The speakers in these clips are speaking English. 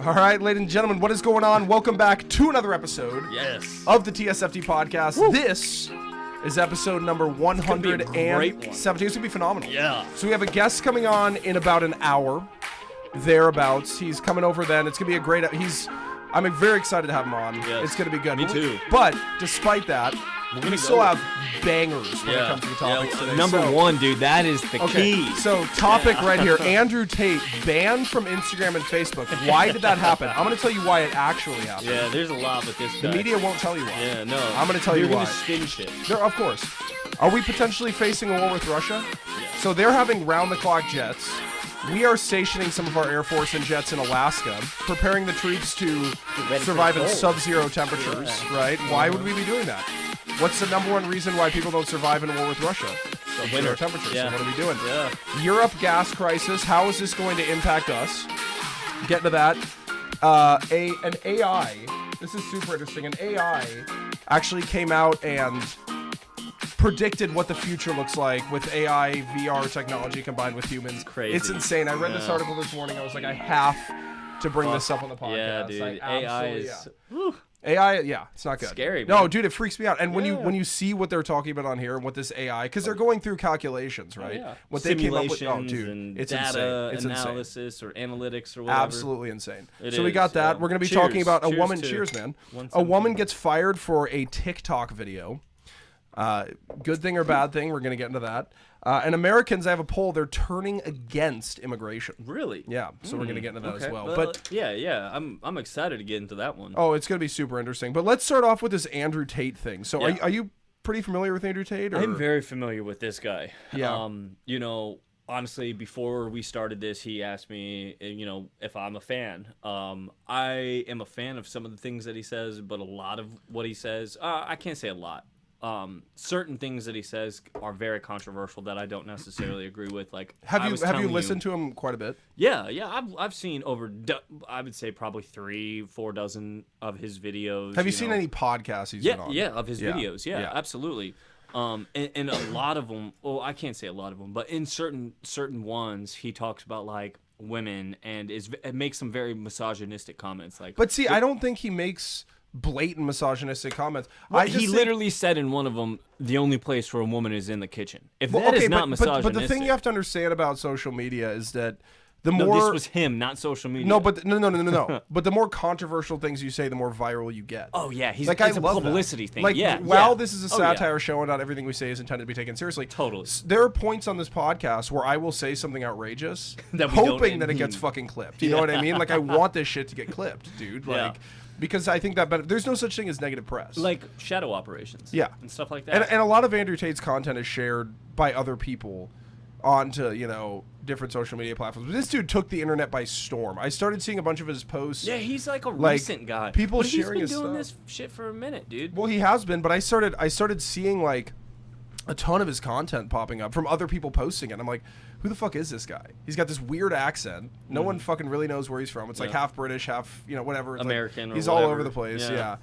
All right, ladies and gentlemen, what is going on? Welcome back to another episode of the TSFT podcast. Woo. This is episode number 170. It's going to be phenomenal. Yeah. So we have a guest coming on in about an hour, thereabouts. He's coming over then. It's going to be a great... I'm very excited to have him on. Yes. It's going to be good. Me too. But despite that, we still have bangers when it comes to the topics today. Number one, dude, that is the key. So topic right here, Andrew Tate banned from Instagram and Facebook. Why did that happen? I'm going to tell you why it actually happened. Yeah, there's a lot with this guy. The media won't tell you why. Yeah, no. I'm going to tell you why. You're going to spin shit. Of course. Are we potentially facing a war with Russia? Yeah. So they're having round-the-clock jets. We are stationing some of our Air Force and jets in Alaska, preparing the troops to survive in sub-zero temperatures, right? Why would we be doing that? What's the number one reason why people don't survive in a war with Russia? Sub-zero temperatures. Yeah. So what are we doing? Yeah. Europe gas crisis. How is this going to impact us? Get to that. An AI. This is super interesting. An AI actually came out and predicted what the future looks like with AI, VR technology combined with humans. Crazy. It's insane. I read this article this morning. I was like, I have to bring this up on the podcast. Yeah, dude. AI is... AI, yeah, it's not good. Scary, man. No, dude, it freaks me out. And when you see what they're talking about on here and what this AI, because they're going through calculations, right? What they came up with, and it's data insane. It's analysis or analytics or whatever. Absolutely insane. So we got that. We're going to be talking about a woman. Cheers, man. A woman gets fired for a TikTok video. Good thing or bad thing? We're going to get into that. And Americans, I have a poll, they're turning against immigration. Really? Yeah, so we're going to get into that as well. But yeah, I'm excited to get into that one. Oh, it's going to be super interesting. But let's start off with this Andrew Tate thing. So are you pretty familiar with Andrew Tate? Or? I'm very familiar with this guy. Yeah. Honestly, before we started this, he asked me, if I'm a fan. I am a fan of some of the things that he says, but a lot of what he says, I can't say a lot. Certain things that he says are very controversial that I don't necessarily agree with. Like, have you listened to him quite a bit? Yeah. I've seen I would say probably 3-4 dozen of his videos. Have you seen any podcasts he's been on? Yeah, of his videos. Yeah, absolutely. And a lot of them. Well, I can't say a lot of them, but in certain ones, he talks about like women and it makes some very misogynistic comments. Like, but see, I don't think he makes blatant misogynistic comments. Well, he literally said in one of them, the only place where a woman is in the kitchen. If that is not misogynistic. But the thing you have to understand about social media is that this was him, not social media. No. But the more controversial things you say, the more viral you get. Oh yeah, it's a publicity thing. Like, yeah, while this is a satire show and not everything we say is intended to be taken seriously. Totally. There are points on this podcast where I will say something outrageous, hoping that it gets fucking clipped. You know what I mean? Like, I want this shit to get clipped, dude. Like. Because I think that there's no such thing as negative press. Like shadow operations. Yeah. And stuff like that. And a lot of Andrew Tate's content is shared by other people onto, different social media platforms. But this dude took the internet by storm. I started seeing a bunch of his posts. Yeah, he's like a recent guy. People sharing his stuff. He's been doing this shit for a minute, dude. Well, he has been, but I started seeing like a ton of his content popping up from other people posting it. I'm like, who the fuck is this guy? He's got this weird accent. No one fucking really knows where he's from. It's like half British, half, whatever. It's American, like, he's whatever. all over the place. Yeah.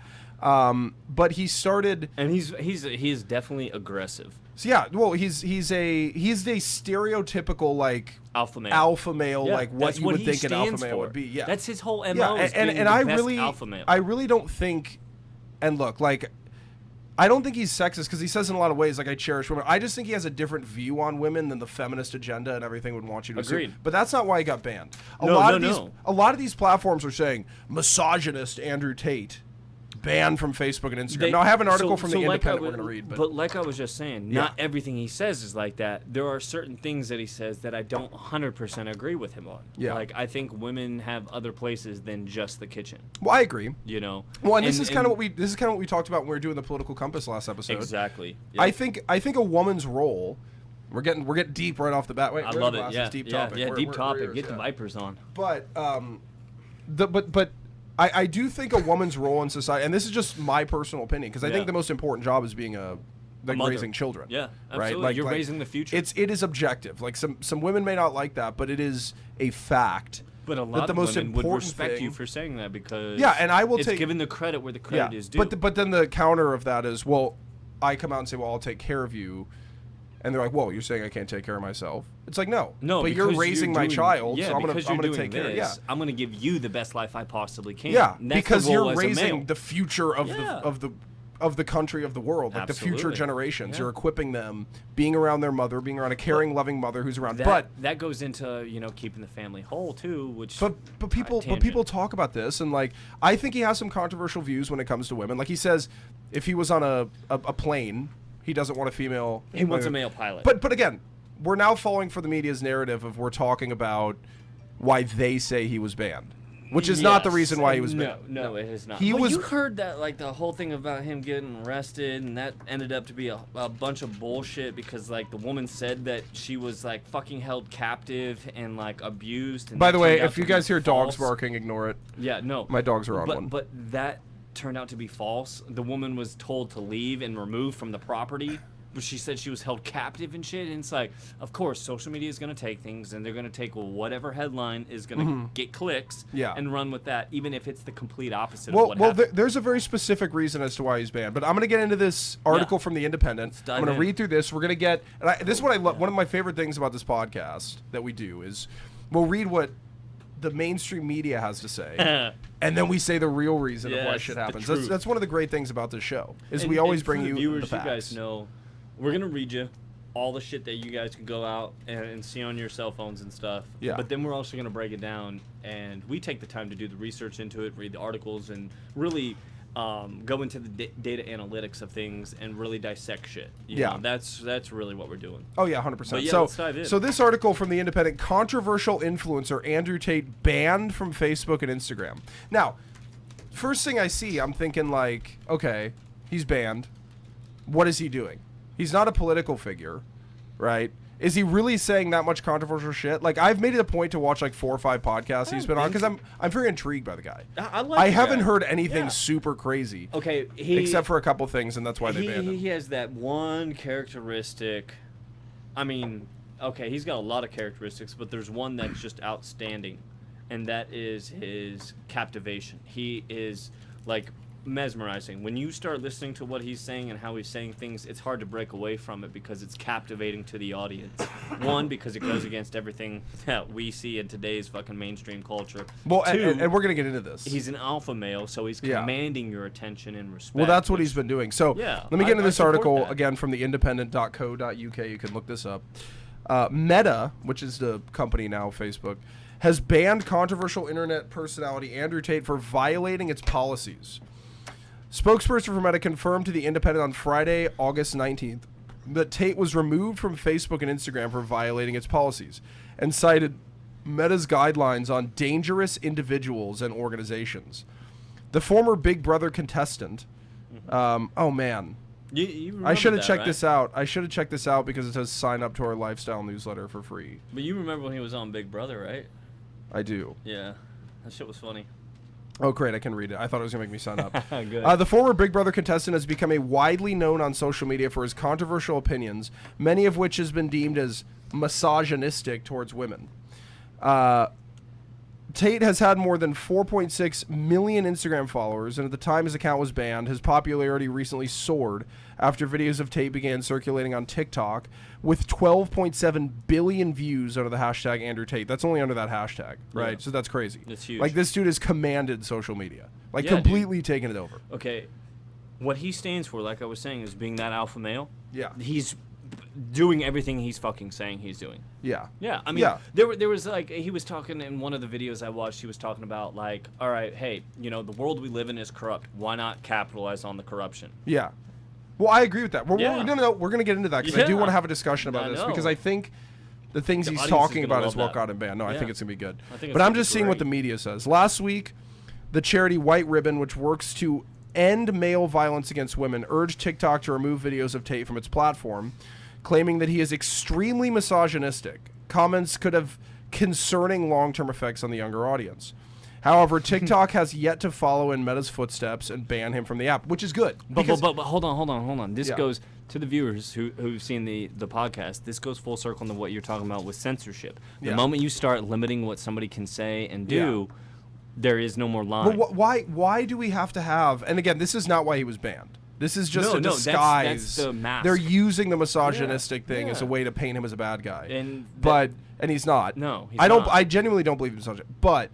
But he started, and he's definitely aggressive. So yeah, well, he's a stereotypical like alpha male, like what you would think an alpha male would be. Yeah, that's his whole MO. Yeah, and I really don't think, and look, like, I don't think he's sexist because he says in a lot of ways, like, I cherish women. I just think he has a different view on women than the feminist agenda and everything would want you to Agreed. assume. But that's not why he got banned. A lot of these platforms are saying misogynist Andrew Tate banned from Facebook and Instagram. Now, I have an article from The Independent we're going to read. But like I was just saying, not everything he says is like that. There are certain things that he says that I don't 100% agree with him on. Yeah. Like, I think women have other places than just the kitchen. Well, I agree. Well, and this is kind of what we talked about when we were doing the political compass last episode. Exactly. Yep. I think a woman's role. We're getting deep right off the bat. Wait, I love it. Yeah. Deep topic. Yeah, deep topic. Get the Vipers on. But I do think a woman's role in society, and this is just my personal opinion, because I think the most important job is being raising children. Yeah, absolutely. Right? Like, You're raising the future. It is objective. Like, some women may not like that, but it is a fact. But a lot of women would respect you for saying that because and I will it's given the credit where the credit is due. But then the counter of that is, well, I come out and say, well, I'll take care of you. and they're like, "Whoa, you're saying I can't take care of myself?" It's like, no, but you're because raising my doing- child, yeah, so I'm because gonna you're doing take care. this, Yeah, I'm gonna give you the best life I possibly can. yeah, And that's because the role you're as a male. raising the future of the country, of the world, like the future Absolutely. generations. Yeah. You're equipping them, being around their mother, being around a caring, loving mother who's around. That goes into keeping the family whole too, which But people talk about this, and like I think he has some controversial views when it comes to women. Like he says, if he was on a plane, he doesn't want a female. He wants a male pilot. But again, we're now falling for the media's narrative of we're talking about why they say he was banned, which is not the reason why he was banned. No, it is not. He Well, was- you heard that, like, the whole thing about him getting arrested, and that ended up to be a bunch of bullshit because, like, the woman said that she was, like, fucking held captive and, like, abused. And By that the way, turned out if you to be guys hear dogs false. barking, ignore it. Yeah, no. My dogs are on but, one. But that turned out to be false. The woman was told to leave and removed from the property. But she said she was held captive and shit. And it's like, of course, social media is going to take things, and they're going to take whatever headline is going to get clicks and run with that, even if it's the complete opposite of what happened. There's a very specific reason as to why he's banned. But I'm going to get into this article from The Independent. I'm going to read through this. We're going to get... this is what I love. One of my favorite things about this podcast that we do is we'll read what the mainstream media has to say, and then we say the real reason of why shit happens. That's one of the great things about this show, is we always bring for the you viewers, the facts. you guys know... We're going to read you all the shit that you guys can go out and see on your cell phones and stuff. Yeah. But then we're also going to break it down, and we take the time to do the research into it, read the articles, and really go into the data analytics of things and really dissect shit. You know, that's really what we're doing. Oh, yeah, 100%. But yeah, so, let's dive in. so this article from The Independent, controversial influencer Andrew Tate banned from Facebook and Instagram. Now, first thing I see, I'm thinking like, okay, he's banned. What is he doing? He's not a political figure, right? Is he really saying that much controversial shit? Like, I've made it a point to watch like 4 or 5 podcasts he's been on because I'm very intrigued by the guy. I haven't heard anything super crazy. Okay, except for a couple things, and that's why they banned him. He has that one characteristic. I mean, okay, he's got a lot of characteristics, but there's one that's just outstanding, and that is his captivation. He is like mesmerizing. When you start listening to what he's saying and how he's saying things, it's hard to break away from it because it's captivating to the audience. One, because it goes against everything that we see in today's fucking mainstream culture. Well, Two, and we're gonna get into this. He's an alpha male, so he's commanding your attention and respect. Well, that's what he's been doing. So let me get into this article again from theindependent.co.uk. You can look this up. Meta, which is the company now, Facebook, has banned controversial internet personality Andrew Tate for violating its policies. Spokesperson for Meta confirmed to The Independent on Friday, August 19th, that Tate was removed from Facebook and Instagram for violating its policies, and cited Meta's guidelines on dangerous individuals and organizations. The former Big Brother contestant, oh man, I should have checked this out. I should have checked this out because it says sign up to our lifestyle newsletter for free. But you remember when he was on Big Brother, right? I do. Yeah, that shit was funny. Oh, great. I can read it. I thought it was going to make me sign up. Good. The former Big Brother contestant has become widely known on social media for his controversial opinions, many of which has been deemed as misogynistic towards women. Tate has had more than 4.6 million Instagram followers, and at the time his account was banned, his popularity recently soared after videos of Tate began circulating on TikTok with 12.7 billion views under the hashtag Andrew Tate. That's only under that hashtag, right? Yeah. So that's crazy. That's huge. Like, this dude has commanded social media. Like, completely taken it over. Okay, what he stands for, like I was saying, is being that alpha male. Yeah. He's doing everything he's fucking saying he's doing. Yeah. Yeah, I mean, there was like, he was talking in one of the videos I watched, he was talking about like, all right, hey, you know, the world we live in is corrupt. Why not capitalize on the corruption? Yeah. Well, I agree with that. We're going to get into that because I do want to have a discussion about this because I think the things he's talking about is what got him banned. No, I think it's going to be good. But I'm just seeing what the media says. Last week, the charity White Ribbon, which works to end male violence against women, urged TikTok to remove videos of Tate from its platform, claiming that he is extremely misogynistic. Comments could have concerning long-term effects on the younger audience. However, TikTok has yet to follow in Meta's footsteps and ban him from the app, which is good. But hold on. This goes to the viewers who've seen the podcast. This goes full circle into what you're talking about with censorship. The moment you start limiting what somebody can say and do, there is no more line. But why do we have to have... And again, this is not why he was banned. This is just No, a no, disguise. that's the mask. They're using the misogynistic thing as a yeah. way to paint him as a bad guy. And and he's not. No, he's I don't. not. I genuinely don't believe he's misogynist. But,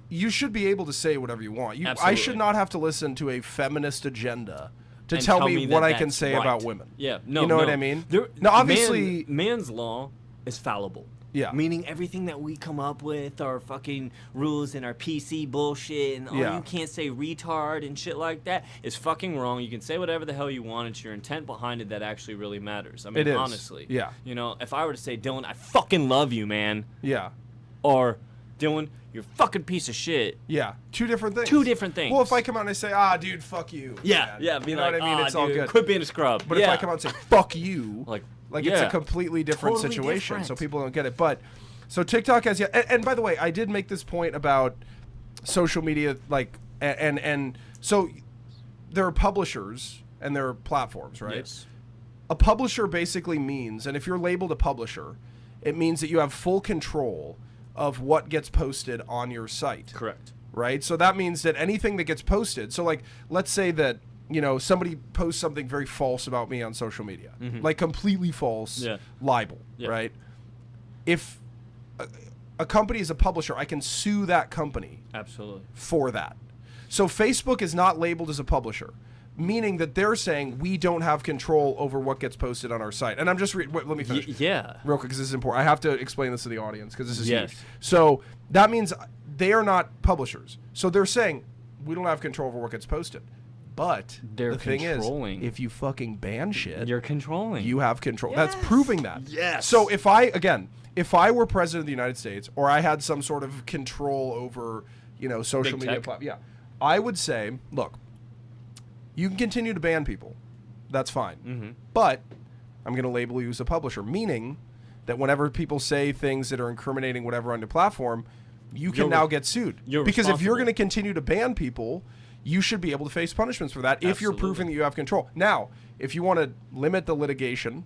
you should be able to say whatever you want. I Absolutely. should not have to listen to a feminist agenda to And tell me that what I can that's say right. about women. Yeah, no, You know what no. I mean? There, Now, obviously, man's law is fallible. Yeah. Meaning everything that we come up with, our fucking rules and our PC bullshit, and Yeah. you can't say retard and shit like that is fucking wrong. You can say whatever the hell you want. It's your intent behind it that actually really matters. I mean, It is. honestly. Yeah. You know, if I were to say, Dylan, I fucking love you, man, yeah. or Dylan, you're a fucking piece of shit. Yeah, two different things. Two different things. Well, if I come out and I say, dude, fuck you. Yeah, man," yeah, be you know like, what I mean? It's all dude, good. quit being a scrub. But if I come out and say, fuck you, like it's yeah. a completely different Totally situation, different. so people don't get it. But, so TikTok has, and by the way, I did make this point about social media, like, and so there are publishers and there are platforms, right? Yes. A publisher basically means, and if you're labeled a publisher, it means that you have full control of what gets posted on your site. Correct. Right? So that means that anything that gets posted, so like, let's say that, somebody posts something very false about me on social media, like completely false libel, right? If a company is a publisher, I can sue that company Absolutely. for that. So Facebook is not labeled as a publisher, meaning that they're saying we don't have control over what gets posted on our site. And I'm just let me finish. Yeah. Real quick, because this is important. I have to explain this to the audience because this is Yes. huge. So that means they are not publishers. So they're saying we don't have control over what gets posted. But They're the thing controlling. is, if you fucking ban shit, You're controlling. you have control. Yes. That's proving that. Yes. So if I were president of the United States, or I had some sort of control over, social Big media tech. platforms, I would say, look, you can continue to ban people. That's fine. But I'm going to label you as a publisher, meaning that whenever people say things that are incriminating whatever on your platform, you can now get sued. you're Because if you're responsible. going to continue to ban people, you should be able to face punishments for that if you're Absolutely. proving that you have control. Now, if you want to limit the litigation,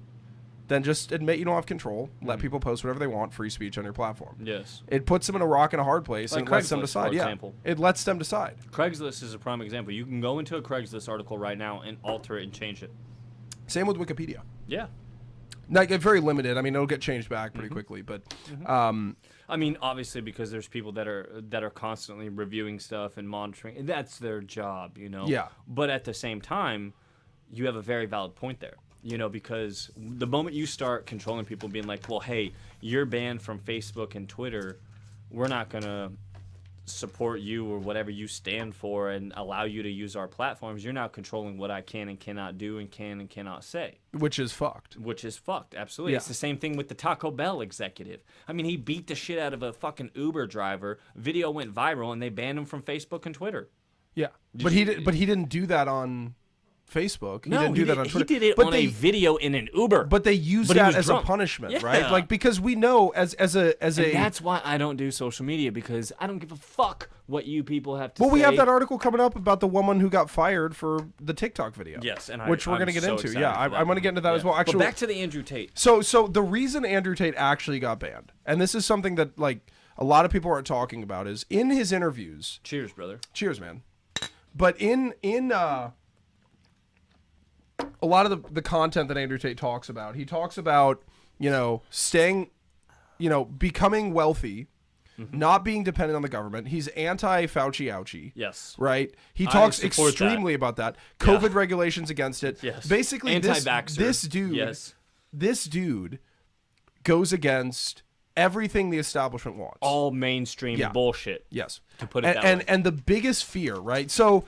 then just admit you don't have control. Let people post whatever they want, free speech on your platform. Yes. It puts them in a rock and a hard place Like and lets them Craigslist, decide. for Yeah, example. it lets them decide. Craigslist is a prime example. You can go into a Craigslist article right now and alter it and change it. Same with Wikipedia. Yeah. Like, very limited. I mean, it'll get changed back pretty quickly, but I mean, obviously, because there's people that are constantly reviewing stuff and monitoring. And that's their job, Yeah. But at the same time, you have a very valid point there, because the moment you start controlling people, being like, well, hey, you're banned from Facebook and Twitter, we're not gonna support you or whatever you stand for and allow you to use our platforms. You're now controlling what I can and cannot do and can and cannot say. which is fucked. Which is fucked, absolutely. Yeah. It's the same thing with the Taco Bell executive. I mean, he beat the shit out of a fucking Uber driver. Video went viral, and they banned him from Facebook and Twitter. Yeah, but he didn't do that on Facebook. He didn't do that on Twitter. He did it but on a video in an Uber. But they use But he that was as drunk. a punishment, Yeah. right? Like, because we know as a and that's why I don't do social media, because I don't give a fuck what you people have to say. well, we have that article coming up about the woman who got fired for the TikTok video. Yes, and which we're I'm going to get so into. excited Yeah, for I'm that going to get into that as well. But Actually, back to the Andrew Tate. So the reason Andrew Tate actually got banned, and this is something that like a lot of people aren't talking about, is in his interviews. Cheers, brother. Cheers, man. But in a lot of the content that Andrew Tate talks about, he talks about, staying, becoming wealthy, not being dependent on the government. He's anti-Fauci ouchie. Yes. Right? He I talks support extremely about that. COVID regulations against it. Yes. Basically, Anti-vaxxer. this dude goes against everything the establishment wants. All mainstream bullshit. Yes. To put it that way. And the biggest fear, right? So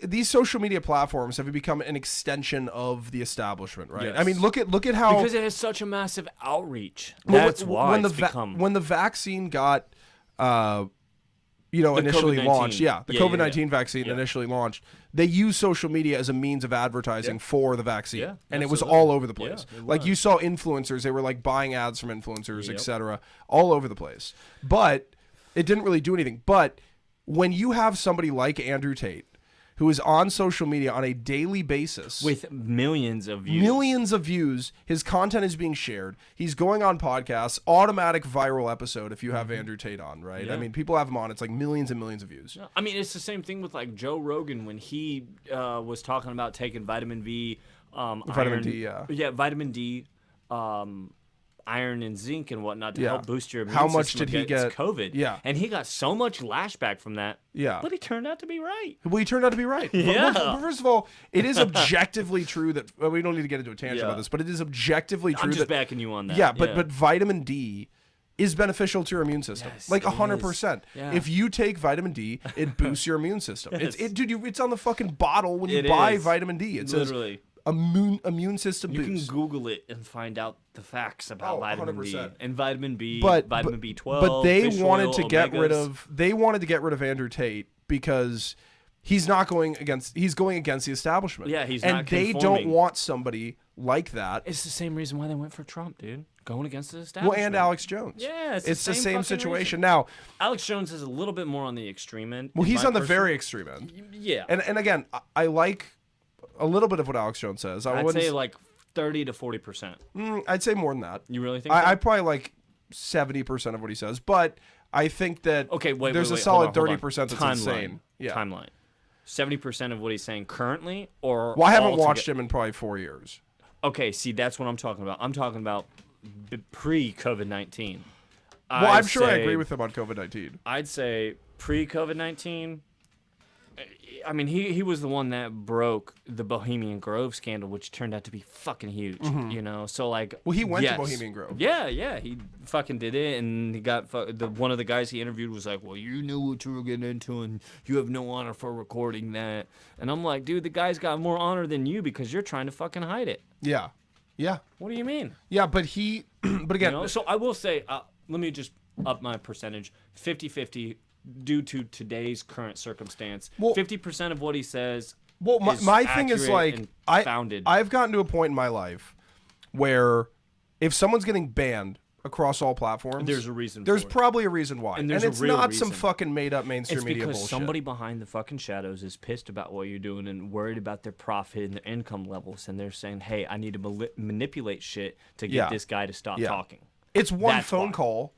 these social media platforms have become an extension of the establishment, right? Yes. I mean, look at how Because it has such a massive outreach. well, That's why when it's become. when the vaccine got initially COVID-19. launched, the COVID-19 vaccine Yeah. initially launched, they used social media as a means of advertising for the vaccine. Yeah, and it was absolutely. all over the place. Yeah, it like was. you saw influencers, they were like buying ads from influencers, Yep. etc., all over the place. But it didn't really do anything. But when you have somebody like Andrew Tate who is on social media on a daily basis with millions of views. Millions of views. His content is being shared. He's going on podcasts, automatic viral episode if you have Andrew Tate on, right? Yeah. I mean, people have him on. It's like millions and millions of views. I mean, it's the same thing with like Joe Rogan when he was talking about taking vitamin V, Vitamin D, yeah, vitamin D, iron and zinc and whatnot to help boost your immune How system much did he get? COVID. Yeah. And he got so much lashback from that. Yeah. But he turned out to be right. Well, he turned out to be right. Yeah. Well, first of all, it is objectively true that we don't need to get into a tangent about this, but it is objectively true I'm just that backing you on that. Yeah, but vitamin D is beneficial to your immune system. Yes, like it 100%. Yeah. If you take vitamin D, it boosts your immune system. Yes. It's on the fucking bottle when you It buy is. vitamin D. It Literally. says immune system You boost. can Google it and find out the facts about vitamin D 100%. and vitamin B, but vitamin B12. But they fish wanted oil, to get rid omegas. of Andrew Tate because he's going against the establishment. Yeah, he's and not they conforming. don't want somebody like that. It's the same reason why they went for Trump, dude. Going against the establishment. Well, and Alex Jones. Yeah, it's the same fucking situation. reason. Now, Alex Jones is a little bit more on the extreme end. well, in he's my on the personal- very extreme end. Yeah. And again, I like a little bit of what Alex Jones says. I'd wouldn't say like 30 to 40%. I'd say more than that. You really think so? I probably like 70% of what he says, but I think that there's a solid 30% that's insane. Yeah. Timeline. 70% of what he's saying currently, or Well, I haven't watched him in probably 4 years. Okay, see, that's what I'm talking about. I'm talking about pre-COVID-19. Well, I'm sure I agree with him on COVID-19. I'd say pre-COVID-19. I mean, he was the one that broke the Bohemian Grove scandal, which turned out to be fucking huge, you know? So, like... Well, he went to Bohemian Grove. Yeah, he fucking did it, and he got... one of the guys he interviewed was like, well, you knew what you were getting into, and you have no honor for recording that. And I'm like, dude, the guy's got more honor than you because you're trying to fucking hide it. Yeah. Yeah. What do you mean? Yeah, but he... but again... You know? So I will say, let me just up my percentage, 50-50 due to today's current circumstance. Well, 50% of what he says my thing is like founded. I've gotten to a point in my life where if someone's getting banned across all platforms, there's a reason. There's for it. probably a reason why, and it's a real not reason. some fucking made up mainstream media bullshit. It's because somebody behind the fucking shadows is pissed about what you're doing and worried about their profit and their income levels, and they're saying, "Hey, I need to manipulate shit to get this guy to stop talking." It's one That's phone why. call,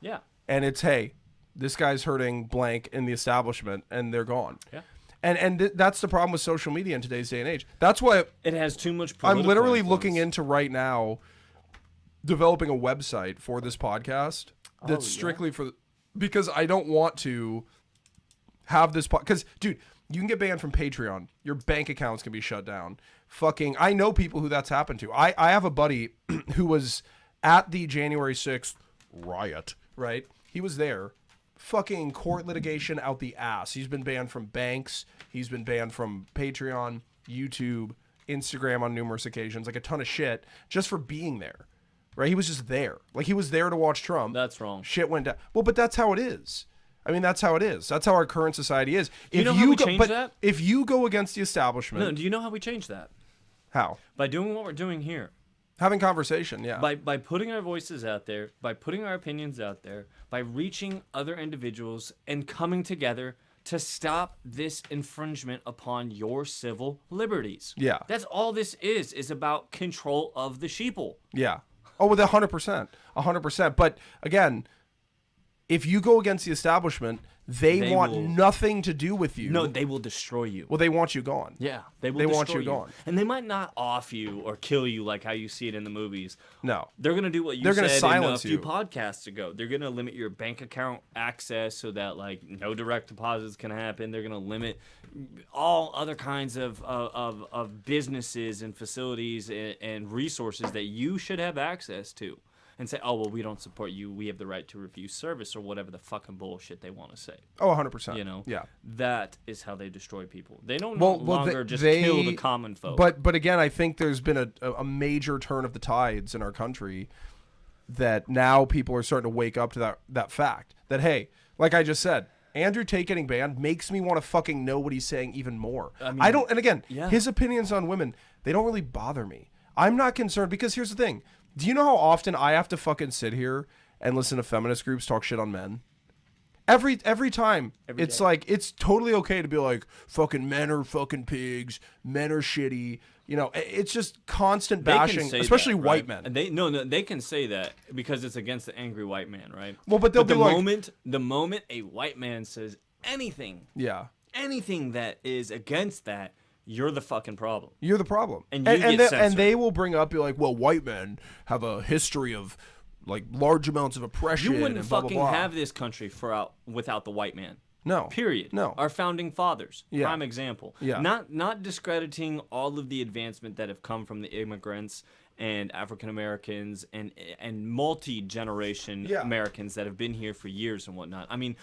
and it's, "Hey, this guy's hurting blank in the establishment," and they're gone. Yeah. And that's the problem with social media in today's day and age. That's why it has too much political I'm literally influence. looking into right now developing a website for this podcast that's strictly for because I don't want to have this because dude, you can get banned from Patreon. Your bank accounts can be shut down. Fucking I know people who that's happened to. I have a buddy who was at the January 6th riot, right? He was there. Fucking court litigation out the ass. He's been banned from banks. He's been banned from Patreon, YouTube, Instagram on numerous occasions, like a ton of shit just for being there. Right? He was just there. Like he was there to watch Trump. That's wrong. Shit went down. Well, but that's how it is. I mean, that's how it is. That's how our current society is. Do you know how we change that? If you go against the establishment, No, do you know how we change that? how? By doing what we're doing here. Having conversation, yeah. By putting our voices out there, by putting our opinions out there, by reaching other individuals and coming together to stop this infringement upon your civil liberties. Yeah. That's all this is about control of the sheeple. Yeah. Oh, with 100%. 100%. But again, if you go against the establishment, they want nothing to do with you. No, they will destroy you. Well, they want you gone. Yeah, they will. They destroy want you gone. And they might not off you or kill you like how you see it in the movies. No, they're gonna do what you They're said gonna silence in a few you. podcasts ago. They're gonna limit your bank account access so that like no direct deposits can happen. They're gonna limit all other kinds of businesses and facilities and resources that you should have access to. And say, oh, well, we don't support you. We have the right to refuse service or whatever the fucking bullshit they want to say. Oh, 100%. You know? Yeah. That is how they destroy people. They don't Well, no longer just kill the common folk. But again, I think there's been a major turn of the tides in our country that now people are starting to wake up to that fact. That, hey, like I just said, Andrew Tate getting banned makes me want to fucking know what he's saying even more. I mean, and again, his opinions on women, they don't really bother me. I'm not concerned because here's the thing. Do you know how often I have to fucking sit here and listen to feminist groups talk shit on men? Every time. Every It's day. like, it's totally okay to be like, fucking men are fucking pigs, men are shitty. You know, it's just constant They can bashing, say especially that, white right? men. And they can say that because it's against the angry white man, right? Well, but they'll the be like- moment a white man says anything that is against that, you're the fucking problem. You're the problem. And you get censored. and they will bring up, be like, well, white men have a history of like large amounts of oppression. You wouldn't and blah, fucking blah, blah. have this country without the white man. No. Period. No. Our founding fathers. Yeah. Prime example. Yeah. Not discrediting all of the advancement that have come from the immigrants and African Americans and multi-generation Yeah. Americans that have been here for years and whatnot. I mean,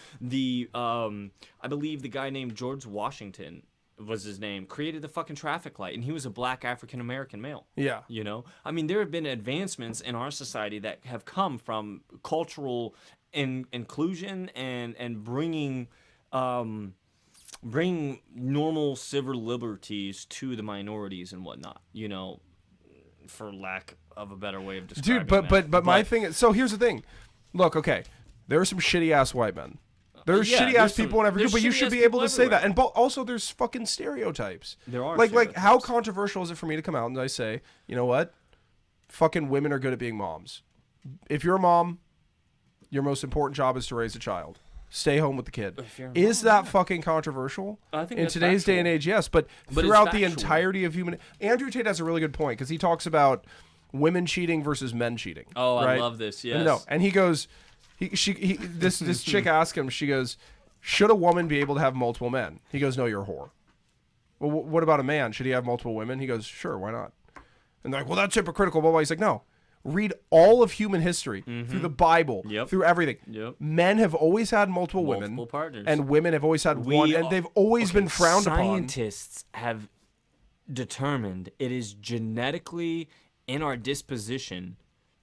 I believe the guy named George Washington was his name, created the fucking traffic light, and he was a black African American male. Yeah. You know, I mean, there have been advancements in our society that have come from cultural inclusion and bringing normal civil liberties to the minorities and whatnot. You know, for lack of a better way of describing Dude, but my thing is, so here's the thing. Look, okay, there are some shitty ass white men. There's Yeah, shitty there's ass people in every there's group, but you shitty should ass be able people to say that. everywhere. And also, there's fucking stereotypes. There are like how stereotypes. controversial is it for me to come out and I say, you know what, fucking women are good at being moms. If you're a mom, your most important job is to raise a child. Stay home with the kid. If you're a Is mom, that fucking controversial? I think in that's today's day and factual. age, yes. But But it's throughout the factual. entirety of human, Andrew Tate has a really good point because he talks about women cheating versus men cheating. Oh, right? I love this. Yes. No, and he goes, this chick asked him, she goes, should a woman be able to have multiple men? He goes, no, you're a whore. Well, what about a man? Should he have multiple women? He goes, sure, why not? And they're like, well, that's hypocritical, blah, blah. He's like, no. Read all of human history through the Bible, Yep. through everything. Yep. Men have always had multiple women, Multiple partners. and women have always had one, and they've always been frowned upon. Scientists have determined it is genetically in our disposition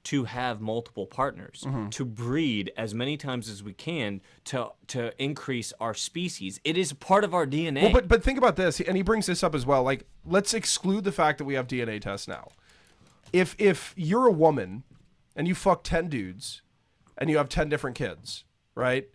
to have multiple partners, to breed as many times as we can to increase our species. It is part of our DNA. Well, but think about this, and he brings this up as well. Like, let's exclude the fact that we have DNA tests now. If you're a woman and you fuck 10 dudes and you have 10 different kids, right?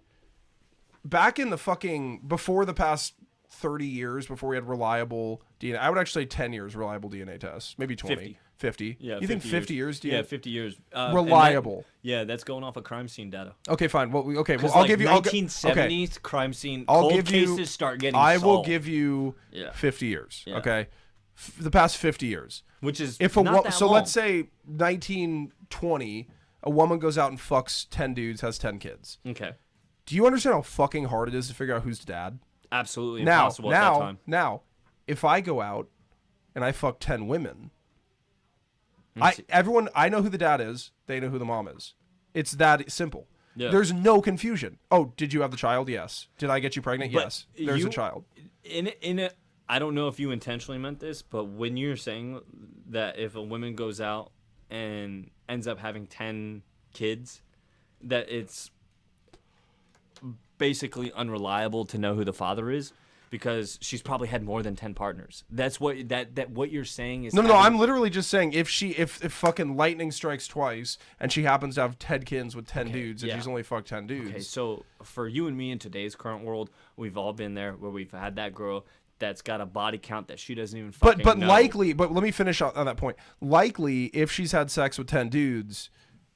Back in the fucking, before the past 30 years, before we had reliable DNA, I would actually say 10 years reliable DNA tests, maybe 20. 50. Yeah, You think 50 years? Yeah, 50 years. And Reliable. that's going off of crime scene data. Okay, fine. Well, I'll Like give you. 1970s crime scene. I'll cold give you. cases start getting I will solved, give you Yeah. 50 years. Yeah. Okay, the past 50 years. which is If a not that so long. let's say 1920, a woman goes out and fucks 10 dudes, has 10 kids. Okay, Do you understand how fucking hard it is to figure out who's dad? absolutely impossible at that time. Now, if I go out and I fuck 10 women, Let's see. I know who the dad is. They know who the mom is. It's that simple. Yeah. There's no confusion. Oh, did you have the child? Yes. Did I get you pregnant? But Yes. There's you- a child. In it, I don't know if you intentionally meant this, but when you're saying that if a woman goes out and ends up having 10 kids, that it's basically unreliable to know who the father is because she's probably had more than 10 partners. That's what what you're saying is No. having- I'm literally just saying if fucking lightning strikes twice and she happens to have 10 kids with 10 dudes and yeah. she's only fucked 10 dudes. Okay, so for you and me in today's current world, we've all been there where we've had that girl that's got a body count that she doesn't even fucking But know. likely, but let me finish on that point. Likely, if she's had sex with 10 dudes,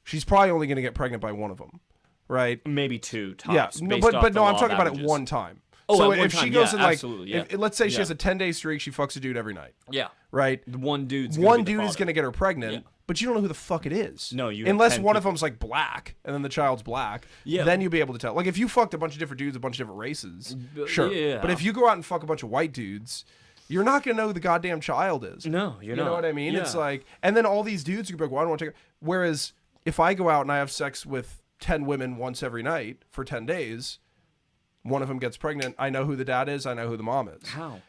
she's probably only going to get pregnant by one of them, right? Maybe two tops. Yeah, no, based off but the no, I'm law talking of about it averages. one time. Oh, so at one if she time, goes yeah, in like, absolutely, yeah. let's say she Yeah. has a 10-day streak, she fucks a dude every night, Yeah. right? The one dude's gonna One be the dude is father. going to get her pregnant, Yeah. but you don't know who the fuck it is. No, you have unless 10 one of people. them's like black, and then the child's black. Yeah. Then you'll be able to tell. Like if you fucked a bunch of different dudes, a bunch of different races, sure. yeah. But if you go out and fuck a bunch of white dudes, you're not going to know who the goddamn child is. No, you're You not. know what I mean? Yeah. It's like, and then all these dudes are like, well, I don't want to take it. Whereas if I go out and I have sex with 10 women once every night for 10 days, one of them gets pregnant, I know who the dad is, I know who the mom is. How?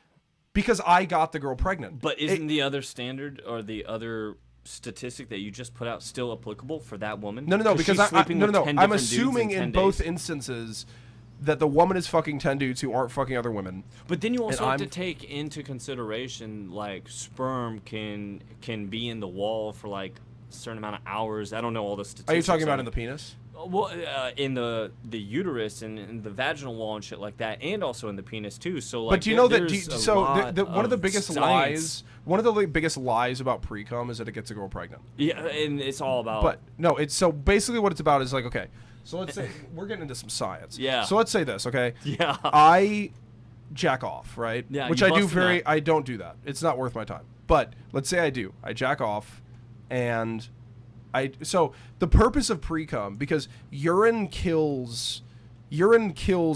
Because I got the girl pregnant. But isn't the other standard or the other statistic that you just put out still applicable for that woman? No, because she's sleeping with 10 I'm different dudes assuming in 10 both days. instances that the woman is fucking 10 dudes who aren't fucking other women. But then you also And have to I'm- take into consideration like sperm can be in the wall for like a certain amount of hours. I don't know all the statistics. Are you talking about on in the it. penis? Well, in the uterus and in the vaginal wall and shit like that, and also in the penis too. So, like, But do you know that? there's One of the biggest science. biggest lies about pre-cum is that it gets a girl pregnant. Yeah, and it's all about. But no, it's so basically what it's about is like, okay, so let's say we're getting into some science. Yeah. So let's say this, okay? Yeah. I jack off, right? Yeah, Which you I do bust a nut. I don't do that. It's not worth my time. But let's say I do. I jack off, and so the purpose of pre-cum, because urine kills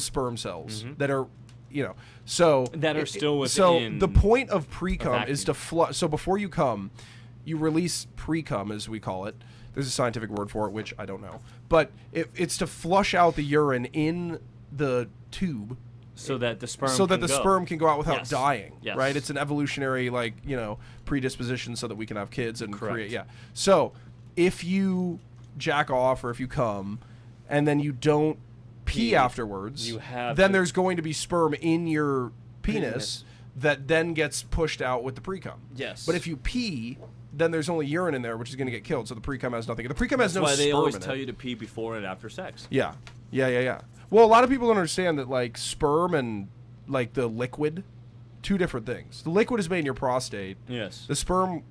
sperm cells that are, so That are still So within the point of pre-cum vacuum. is to flush. So before you come, you release pre-cum, as we call it. There's a scientific word for it, which I don't know, but it's to flush out the urine in the tube. So that the sperm. Sperm can go out without Yes. dying, Yes. right? It's an evolutionary, predisposition so that we can have kids and Correct. create. Yeah. So if you jack off or if you come, and then you don't pee afterwards, You have then to- there's going to be sperm in your penis that then gets pushed out with the pre-cum. Yes. But if you pee, then there's only urine in there, which is going to get killed. So the pre-cum has nothing. The pre-cum has That's no why they sperm always in tell it. you to pee before and after sex. Yeah. Well, a lot of people don't understand that, like, sperm and, like, the liquid, two different things. The liquid is made in your prostate. Yes. The sperm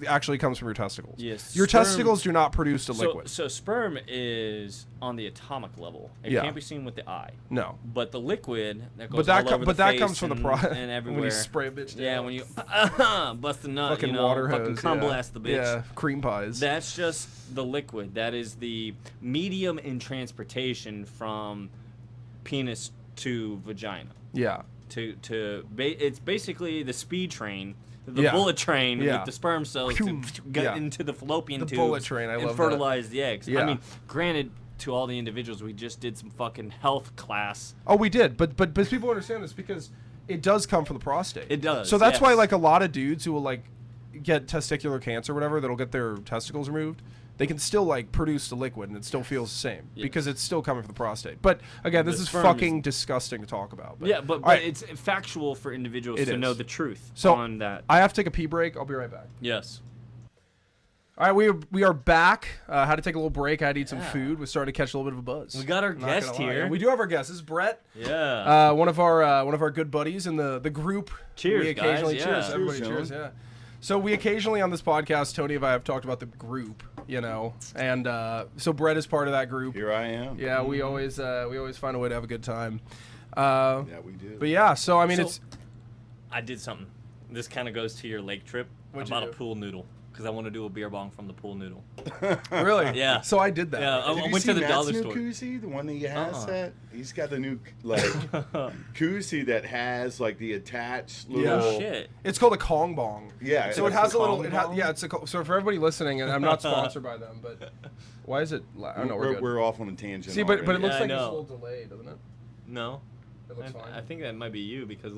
actually comes from your testicles. Yes, Your sperm- testicles do not produce the liquid. So sperm is on the atomic level. It Yeah. can't be seen with the eye. No. But the liquid that goes But that all over the that face comes from the and everywhere. when you spray a bitch down. Yeah, when you bust the nut, fucking you know, water fucking hose. cum Yeah. blast the bitch. Yeah, cream pies. That's just the liquid. That is the medium in transportation from penis to vagina. Yeah. It's basically the speed train, the Yeah. bullet train Yeah. with the sperm cells to get Yeah. into the fallopian The tubes bullet train, I and love that. fertilize the eggs. Yeah. I mean, granted, to all the individuals, we just did some fucking health class. Oh, we did, but people understand this because it does come from the prostate. It does, So that's why, yes. like, a lot of dudes who will, like, get testicular cancer or whatever, that'll get their testicles removed, they can still, like, produce the liquid and it still feels the same because it's still coming from the prostate. But again, this The is sperm fucking disgusting to talk about. But, Yeah, but all right, it's factual for individuals It to is. know the truth so on that. I have to take a pee break. I'll be right back. Yes. All right, we are back. Had to take a little break. I had to eat some food. We're starting to catch a little bit of a buzz. We got our Not guest gonna lie. here. We do have our guest. This is Brett. Yeah. One of our good buddies in the group. Cheers, we occasionally guys, cheers. yeah. Everybody Cheers, cheers. gentlemen. Yeah. So we occasionally on this podcast, Tony and I have talked about the group, and so Brett is part of that group. Here I am. Yeah, we always find a way to have a good time. Yeah, we do. But yeah, so I mean, So- it's I did something. This kind of goes to your lake trip. What'd I you bought a do? pool noodle because I want to do a beer bong from the pool noodle. really Yeah. So I did that. Yeah, Did I you went see to the Matt's dollar new store. koozie, the one that he has Uh-uh. set? He's got the new koozie that has like the attached Yeah. little. Oh, shit. It's called a Kong Bong. Yeah. So it it's has the a little. Kong It ha- Bong. yeah, it's a. So for everybody listening, and I'm not sponsored by them, but why is it? I don't know. We're good. We're off on a tangent. See, but it already. looks Yeah, I like it's a know. little delayed, doesn't it? No. It looks fine. I think that might be you because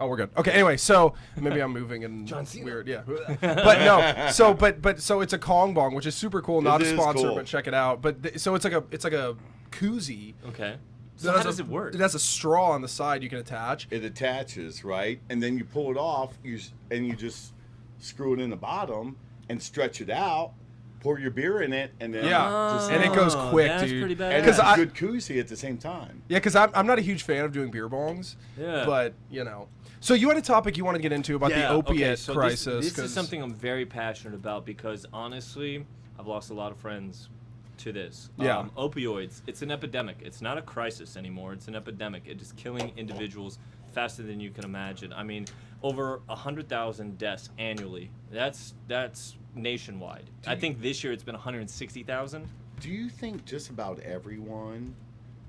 Oh, we're good. Okay. Anyway, so maybe I'm moving and weird. Yeah. But no. So it's a Kong Bong, which is super cool. Not a is sponsor, cool. but check it out. But so it's like a koozie. okay. that So how has does a- it work? It has a straw on the side you can attach. It attaches, right? And then you pull it off, and you just screw it in the bottom and stretch it out. Pour your beer in it, and then just, And it goes quick, that's dude. pretty bad. and 'Cause it's a I- good koozie at the same time. Yeah, because I'm not a huge fan of doing beer bongs. Yeah. But So you had a topic you want to get into about the opiate so crisis. This 'cause- is something I'm very passionate about because honestly, I've lost a lot of friends to this. Yeah. Opioids, it's an epidemic. It's not a crisis anymore. It's an epidemic. It is killing individuals faster than you can imagine. I mean, over 100,000 deaths annually. That's nationwide. I think this year it's been 160,000. Do you think just about everyone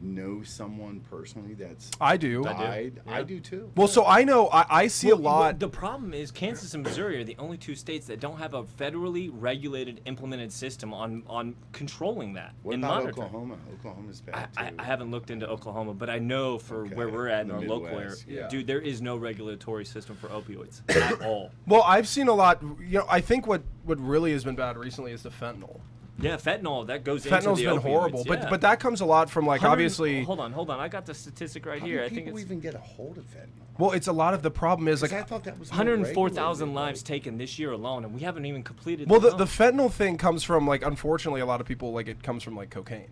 knows someone personally that's I do. died? Yeah. I do too. Well, so I know I see a lot. The problem is Kansas and Missouri are the only two states that don't have a federally regulated, implemented system on controlling that What and about monitoring. Oklahoma? Oklahoma's bad too. I haven't looked into Oklahoma, but I know for Okay, where we're at in the our local area, Midwest, yeah. dude, there is no regulatory system for opioids at all. Well, I've seen a lot. I think what really has been bad recently is the fentanyl. Yeah, fentanyl, that goes into the Fentanyl's been opioids, horrible, yeah. but that comes a lot from like 100 obviously. Hold on. I got the statistic right How here. do I think people it's even get a hold of fentanyl? Well, it's a lot of the problem is 'Cause like I thought that was 104,000 more lives regulated, taken this year alone, and we haven't even completed. well the count. fentanyl thing comes from like unfortunately a lot of people like it comes from like cocaine.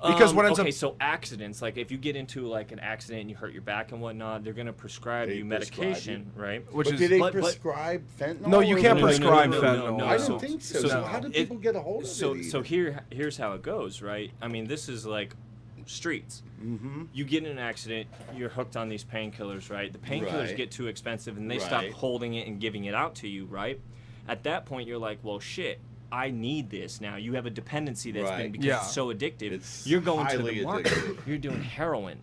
Because what ends okay, up so accidents, like if you get into like an accident and you hurt your back and whatnot, they're gonna prescribe They you prescribe medication, right? which But is do they but- prescribe fentanyl? No, you or can't do they- prescribe no, fentanyl. no, I so- don't think so. so- So how do people get a hold of So it? so here's how it goes, right? I mean, this is like streets. Mm-hmm. You get in an accident, you're hooked on these painkillers, right? The painkillers Right. get too expensive and they stop Right. holding it and giving it out to you, right? At that point, you're like, well, shit, I need this now. You have a dependency that's been Right. because Yeah. it's so addictive. It's You're going to highly the market. addictive. You're doing heroin,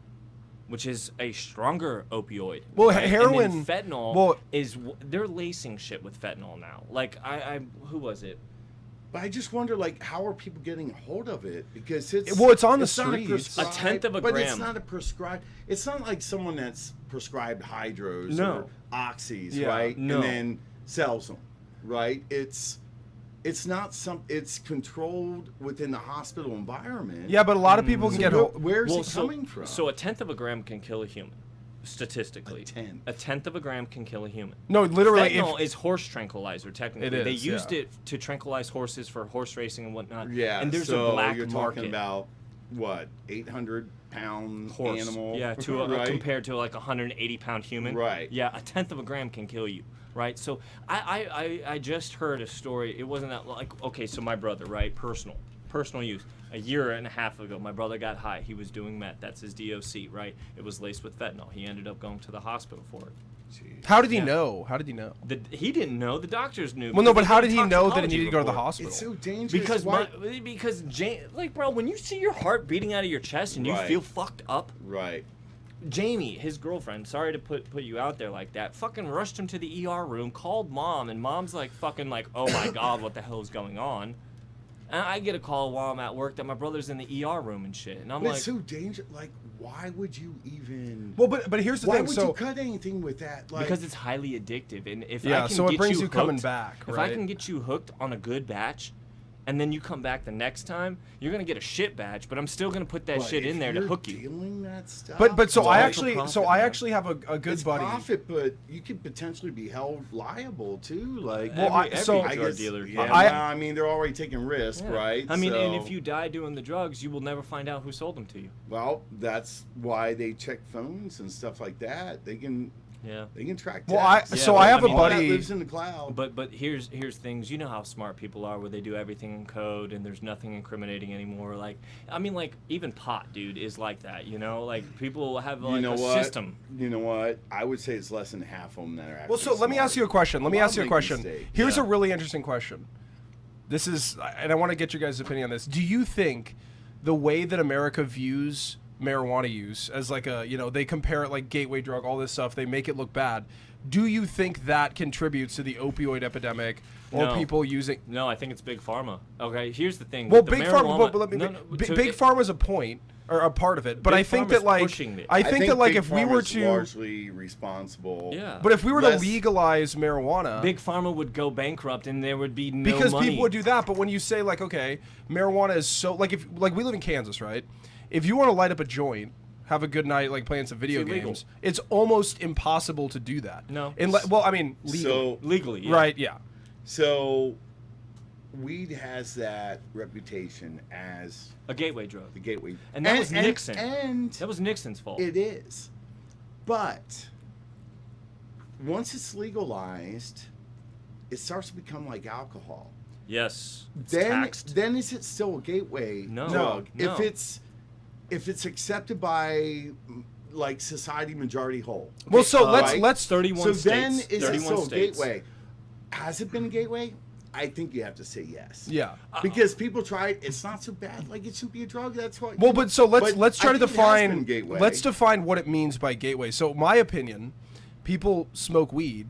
which is a stronger opioid. Well, right? heroin- And then fentanyl well- they're lacing shit with fentanyl now. Like I who was it? But I just wonder, like, how are people getting a hold of it? Because it's Well, it's on the not streets. prescribed- A tenth of a but it's gram. not a prescribed. It's not like someone that's prescribed hydros No. or oxys, Yeah. right? No. And then sells them, right? It's not some. It's controlled within the hospital environment. yeah, but a lot of people can So get where- hold. where's Well, it so, coming from? So a tenth of a gram can kill a human, statistically. A tenth. A tenth of a gram can kill a human. No, literally, Fentanyl is horse tranquilizer, technically. It They is, used yeah. it to tranquilize horses for horse racing and whatnot. Yeah. And there's so a black you're market. talking about what 800-pound Horse. animal. Yeah, to a, right? compared to like a 180-pound human. Right. Yeah, a tenth of a gram can kill you. Right. So I just heard a story. It wasn't that like okay. So my brother, right, personal use. A year and a half ago, my brother got high. He was doing meth. That's his DOC, right? It was laced with fentanyl. He ended up going to the hospital for it. Jeez. How did he Yeah. know? How did he know? He didn't know. The doctors knew. Well, no, because but how they did a he know that he toxicology needed to go to the report. It's hospital? so dangerous. Because Why- like bro, when you see your heart beating out of your chest and you Right. feel fucked up, Right. Jamie, his girlfriend, sorry to put you out there like that, fucking rushed him to the ER room, called mom, and mom's like fucking like, oh my god, what the hell is going on? And I get a call while I'm at work that my brother's in the ER room and shit, and I'm But like, it's so dangerous. Like, why would you even? Well, but here's the why thing. would So you cut anything with that? Like, because it's highly addictive, and if Yeah, I can so it get brings you you coming hooked- back, If right? I can get you hooked on a good batch, and then you come back the next time, you're gonna get a shit batch, but I'm still gonna put that but shit if in there to you're hook you. Dealing that stuff. but so It's I all for actually profit, I man. actually have a good it's buddy. profit, but you could potentially be held liable too. Like, Well, so- every I drug guess, dealer. yeah, I- well, I mean, they're already taking risk, Yeah. right? I mean, and So- if you die doing the drugs, you will never find out who sold them to you. well, that's why they check phones and stuff like that. They can Yeah. track. Well, texts. so but I have I a mean, All that buddy. lives in the cloud. But here's things. You know how smart people are, where they do everything in code and there's nothing incriminating anymore. Like, I mean, like even pot, dude, is like that. You know, like people have like you know a what? system. You know what? I would say it's less than half of them that are actually Well, so let me smart. ask you a question. Let me A lot ask you a make question. mistakes. Here's Yeah. a really interesting question. This is, and I want to get your guys' opinion on this. Do you think the way that America views marijuana use as like a, they compare it like gateway drug, all this stuff, they make it look bad. Do you think that contributes to the opioid epidemic or No. people using? No, I think it's big pharma. Okay, here's the thing. Well, with the big pharma, marijuana- but let me, no, no, big, so big it- pharma's a point or a part of it, but Big I think Pharma's that like pushing it. I think that like Big if we were Pharma's to, largely responsible. Yeah. but if we were Less- to legalize marijuana, Big pharma would go bankrupt and there would be no because money. people would do that. But when you say like, okay, marijuana is so like if like we live in Kansas, right? If you want to light up a joint, have a good night like playing some video It's illegal. games, it's almost impossible to do that. No. Well, I mean, legal. So legally, yeah. Right? Yeah. So weed has that reputation as A gateway drug. the gateway. And that was Nixon. And That was Nixon's fault. it is. But once it's legalized, it starts to become like alcohol. Yes. It's Then taxed. then is it still a gateway No. drug? No. If it's accepted by like society majority whole. Well, so right? let's 31 So states. then is it 31 still a states. gateway? Has it been a gateway? I think you have to say yes. Yeah. Because people try it, it's not so bad. Like it should be a drug. That's what. Well, but so let's But let's try I to think it has been define gateway. let's define what it means by gateway. So my opinion, people smoke weed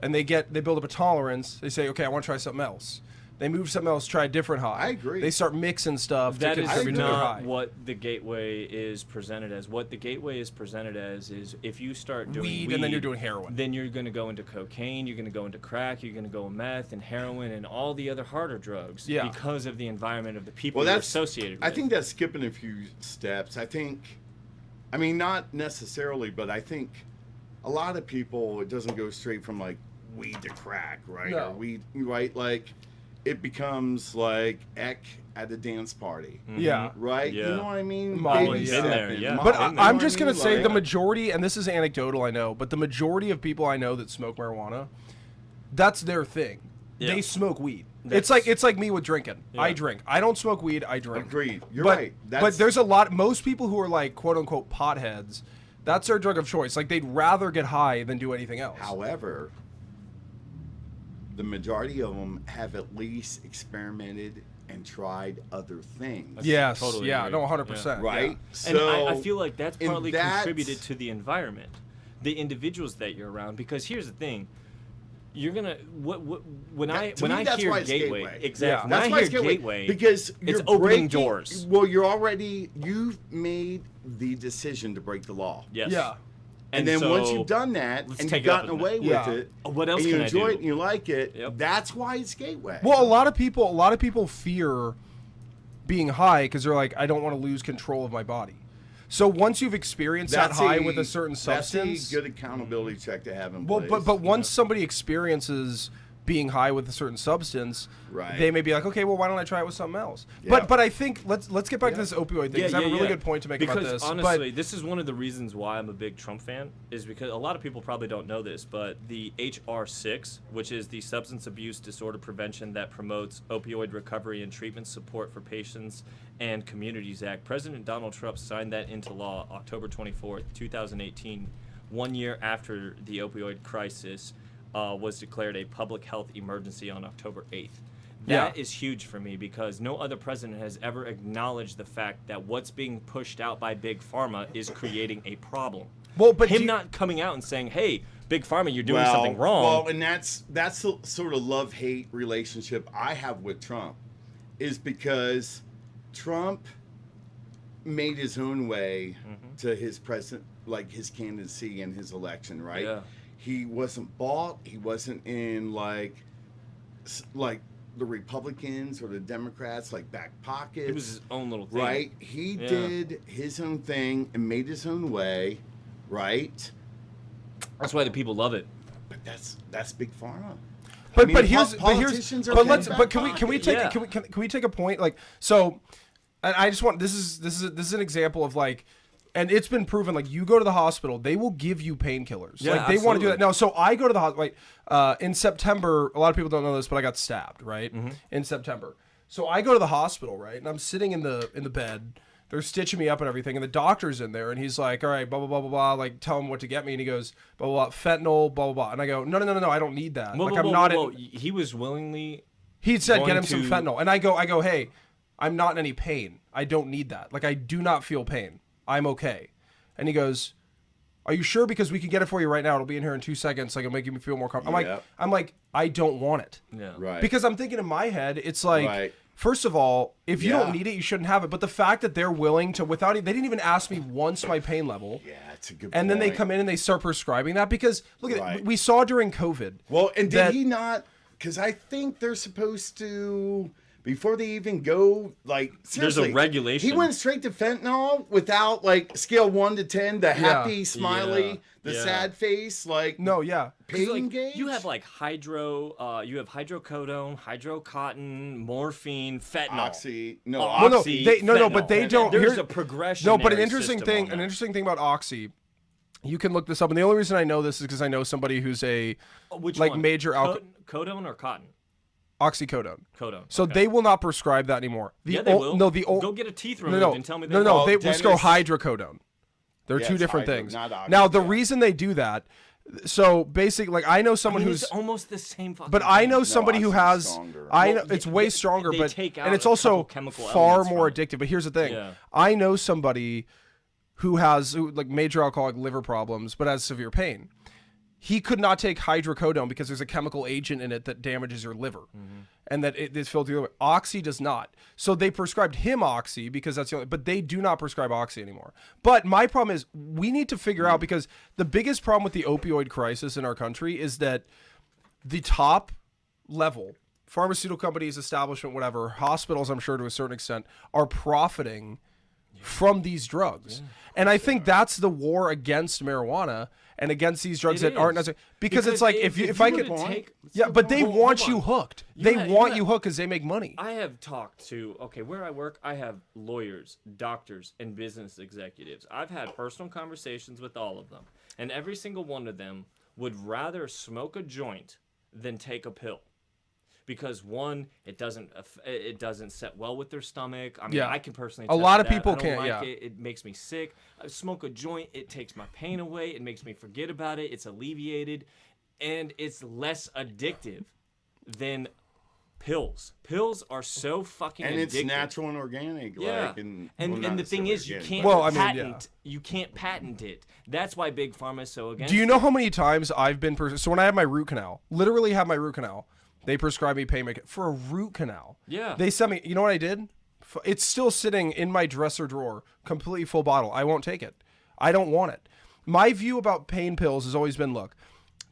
and they build up a tolerance. They say, okay, I want to try something else. They move to something else, try a different high. I agree. They start mixing stuff That to is contribute to their high. not what the gateway is presented as. What the gateway is presented as is if you start doing Weed, and then you're doing heroin. then you're going to go into cocaine, you're going to go into crack, you're going to go meth and heroin and all the other harder drugs because of the environment of the people you're associated with. I think that's skipping a few steps. I mean, not necessarily, but I think a lot of people, it doesn't go straight from like weed to crack, right? No. Or weed, right? Like, it becomes like Eck at a dance party. Yeah. Right? Yeah. You know what I mean? Molly, Baby yeah. Been there, stepping, yeah. But Molly, you know I'm what just I going mean? to say Like, the majority, and this is anecdotal, I know, but the majority of people I know that smoke marijuana, that's their thing. Yeah. They smoke weed. That's- It's like me with drinking. Yeah. I drink. I don't smoke weed. I drink. Agreed. You're but, right. But there's a lot. Most people who are like quote unquote potheads, that's their drug of choice. Like they'd rather get high than do anything else. However, the majority of them have at least experimented and tried other things. Yes. Totally yeah. agree. No. 100%. Right? Yeah. So and I feel like that's in partly that- contributed to the environment, the individuals that you're around. Because here's the thing, you're gonna when I that's hear why it's gateway, gateway. exactly. That's when why I it's hear gateway, gateway, because it's you're opening breaking doors. Well, you've made the decision to break the law. Yes. Yeah. And then so, once you've done that let's and take you've it up gotten a away notch. with Yeah. it, What else and you can I enjoy do? it and you like it, Yep. that's why it's gateway. Well, a lot of people fear being high because they're like, I don't want to lose control of my body. So once you've experienced that high with a certain substance, that's a good accountability check to have in well, place. but once somebody experiences being high with a certain substance, Right. they may be like, okay, well, why don't I try it with something else? Yeah. But I think let's get back to this opioid thing because I have a really good point to make because about this. honestly, this is one of the reasons why I'm a big Trump fan, is because a lot of people probably don't know this, but the HR 6, which is the Substance Abuse Disorder Prevention that promotes opioid recovery and treatment support for patients and Communities Act, President Donald Trump signed that into law October 24th, 2018, 1 year after the opioid crisis was declared a public health emergency on October 8th. That is huge for me because no other president has ever acknowledged the fact that what's being pushed out by Big Pharma is creating a problem. Well, but him not coming out and saying, hey, Big Pharma, you're doing something wrong. Well, and that's the sort of love-hate relationship I have with Trump, is because Trump made his own way to his his candidacy and his election, right? Yeah. He wasn't bought. He wasn't in like the Republicans or the Democrats back pockets. It was his own little thing. Right? He did his own thing and made his own way, right? That's why the people love it. But that's Big Pharma. But I mean, can we take a point so, and I just want this is an example of and it's been proven you go to the hospital, they will give you painkillers. Yeah, they want to do absolutely. that. No, so I go to the hospital in September, a lot of people don't know this, but I got stabbed, right? In September. So I go to the hospital, right? And I'm sitting in the bed. They're stitching me up and everything, and the doctor's in there, and he's like, all right, blah, blah, blah, blah, blah, tell him what to get me, and he goes, blah, blah, blah, fentanyl, blah, blah, blah. And I go, no, I don't need that. He was willingly... He said, get him going some to- fentanyl. And I go, hey, I'm not in any pain. I don't need that. I do not feel pain. I'm okay. And he goes, are you sure? Because we can get it for you right now. It'll be in here in 2 seconds. It'll make me feel more comfortable. I'm like, I don't want it. Yeah. Right. Because I'm thinking in my head, it's Right. first of all, if you don't Yeah. need it, you shouldn't have it. But the fact that they're willing to, they didn't even ask me once my pain level. Yeah, it's a good And then they point. come in and they start prescribing that because, look at Right. it, we saw during COVID. Well, and that- did he not? Because I think they're supposed to, before they even go, seriously. regulation. He went straight to fentanyl without, scale 1 to 10, the happy, smiley, the Yeah. sad face, No, yeah. pain gauge. you have you have hydrocodone, hydrocotton, morphine, fentanyl. Oxy. No, Well, no, Oxy, but they fentanyl. don't. There's here- a progression. No, but an interesting thing about Oxy, you can look this up, and the only reason I know this is because I know somebody who's a Which like one? major Codone or cotton? oxycodone. Codone. So okay. they will not prescribe that anymore. Yeah, they will. No, the old. Go get a teeth No, removed no, and tell me. no, no. Oh, They will go Dennis- hydrocodone. They're Yeah, two it's different hydro, things. not oxy, Now the yeah. reason they do that, so basically, I know someone It's who's. almost the same fucking But I thing. know somebody who Oxy's has. stronger. I Well, know it's way stronger, they but take out and it's a also couple chemical far elements more from it. addictive. But here's the thing: Yeah. I know somebody who has major alcoholic liver problems, but has severe pain. He could not take hydrocodone because there's a chemical agent in it that damages your liver. and that it's filled the other way. Oxy does not. So they prescribed him Oxy because that's the only, but they do not prescribe Oxy anymore. But my problem is we need to figure out, because the biggest problem with the opioid crisis in our country is that the top level, pharmaceutical companies, establishment, whatever, hospitals, I'm sure to a certain extent, are profiting from these drugs. And I think that's the war against marijuana and against these drugs that aren't necessary. Because it's like, if I could, but they want you hooked. They want you hooked because they make money. I have talked to, where I work, I have lawyers, doctors, and business executives. I've had personal conversations with all of them. And every single one of them would rather smoke a joint than take a pill. Because one, it doesn't set well with their stomach. I mean, I can personally a lot of that. people I don't can't. like it. It makes me sick. I smoke a joint, it takes my pain away. It makes me forget about it. It's alleviated, and it's less addictive than pills. Pills are so fucking addictive. And it's natural and organic. Yeah. Like, and the thing is, you can't you can't patent it. That's why Big Pharma is so against. Do you know how many times I've been so when I had my root canal, literally had my root canal, they prescribed me pain medication for a root canal. Yeah. They sent me, you know what I did? It's still sitting in my dresser drawer, completely full bottle. I won't take it. I don't want it. My view about pain pills has always been, look,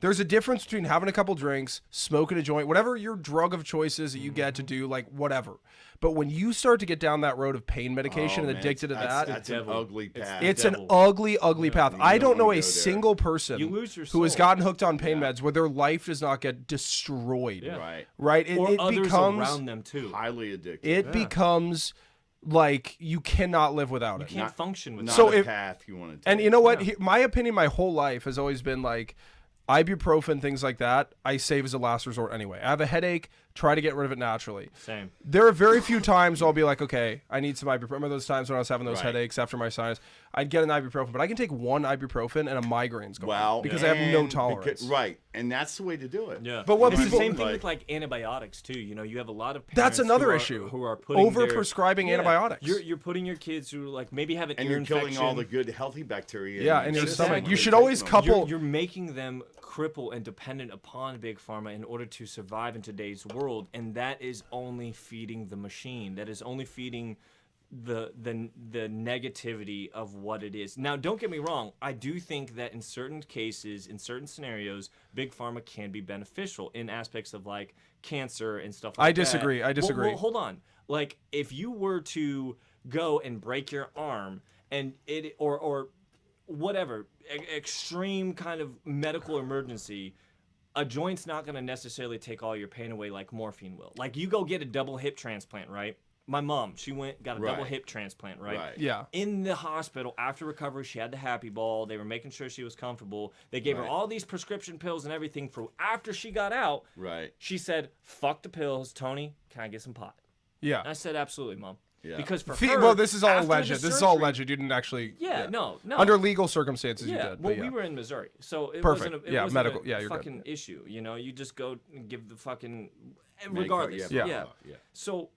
there's a difference between having a couple drinks, smoking a joint, whatever your drug of choice is that you get to do, like whatever. But when you start to get down that road of pain medication and addicted to that's an ugly path. It's an ugly, ugly path. I don't know a single person who has gotten hooked on pain meds where their life does not get destroyed. Yeah. Right? Or it others becomes around them too. Highly addictive. It becomes like you cannot live without it. You can't function without it. Not a path you want to take. And you know what? My opinion my whole life has always been like, ibuprofen, things like that, I save as a last resort anyway. I have a headache, try to get rid of it naturally. Same. There are very few times I'll be like, okay, I need some ibuprofen. Remember those times when I was having those headaches after my sinus? I'd get an ibuprofen, but I can take one ibuprofen and a migraine's gone. Because I have no tolerance. And that's the way to do it. Yeah. But what it's people, the same thing with like antibiotics too. You know, you have a lot of parents that's another issue who are putting over-prescribing antibiotics. You're putting your kids who like maybe have an ear infection. And you're killing all the good healthy bacteria. In your stomach. You should always couple. You're making them cripple and dependent upon Big Pharma in order to survive in today's world, and that is only feeding the machine. That is only feeding the negativity of what it is. Now, don't get me wrong. I do think that in certain cases, in certain scenarios, Big Pharma can be beneficial in aspects of like cancer and stuff like that. I disagree. Well, hold on. Like if you were to go and break your arm and it or whatever extreme kind of medical emergency, a joint's not going to necessarily take all your pain away like morphine will. Like you go get a double hip transplant, right? My mom, she got a double hip transplant, right? Yeah. In the hospital after recovery, she had the happy ball. They were making sure she was comfortable. They gave her all these prescription pills and everything for after she got out. Right. She said, "Fuck the pills, Tony. Can I get some pot?" Yeah. And I said, "Absolutely, Mom." Yeah. Because for her, well, this is all after alleged. the This is all surgery- alleged. You didn't actually. No. Under legal circumstances, you Yeah, did. well, But we were in Missouri, so it Perfect. wasn't a, Yeah, wasn't medical. a Yeah, you're good. fucking issue. You know, you just go and give the fucking regardless. Yeah. So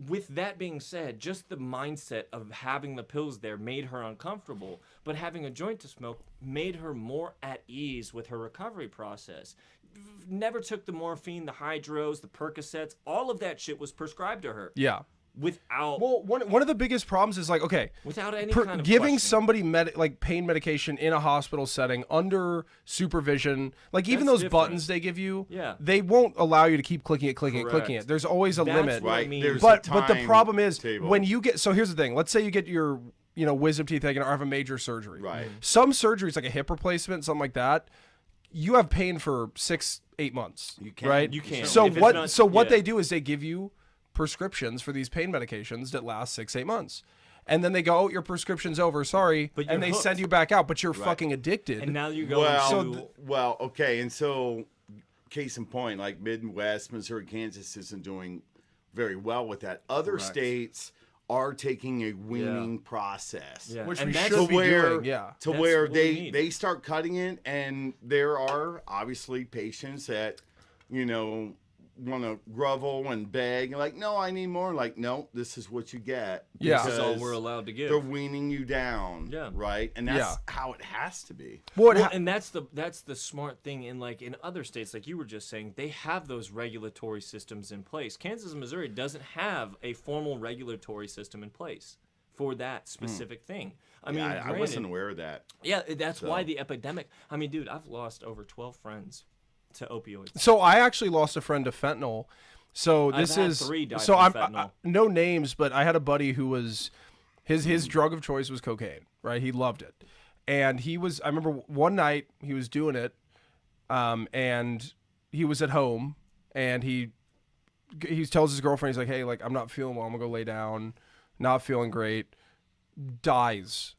with that being said, just the mindset of having the pills there made her uncomfortable, but having a joint to smoke made her more at ease with her recovery process. Never took the morphine, the hydros, the Percocets, all of that shit was prescribed to her. Yeah. Without one of the biggest problems is like, okay, without any kind of giving questioning. somebody like pain medication in a hospital setting under supervision, like even That's those different. buttons they give you, Yeah. they won't allow you to keep clicking it. Correct. There's always a That's limit. what I Right. mean. There's But a the time problem is table. when you get, so here's the thing. Let's say you get your wisdom teeth taken or have a major surgery. Right. Some surgeries like a hip replacement, something like that, you have pain for 6-8 months. You can. Right? You can. So If it's what not- they do is they give you prescriptions for these pain medications that last 6-8 months. And then they go, "Oh, your prescription's over. Sorry." But and you're they hooked. send you back out, but you're fucking addicted. And now you go Okay, and so case in point, like Midwest, Missouri, Kansas isn't doing very well with that. Other states are taking a weaning process. Yeah. Which And we that's should be doing. To That's where what we need. they start cutting it, and there are obviously patients that, want to grovel and beg. Like, no, I need more. Like, no, this is what you get. Yeah. This is all Because we're allowed to give. They're weaning you down. Yeah. Right? And that's Yeah. how it has to be. Well, and that's the smart thing in other states, like you were just saying, they have those regulatory systems in place. Kansas and Missouri doesn't have a formal regulatory system in place for that specific thing. I mean, I wasn't aware of that. Yeah, that's why the epidemic. I mean, dude, I've lost over 12 friends to opioids. So I actually lost a friend to fentanyl. So this I've had is 3 die so from I'm fentanyl. no names, but I had a buddy who was his drug of choice was cocaine. Right, he loved it, and he was. I remember one night he was doing it, and he was at home, and he tells his girlfriend, he's like, hey, like I'm not feeling well, I'm gonna go lay down, not feeling great, dies.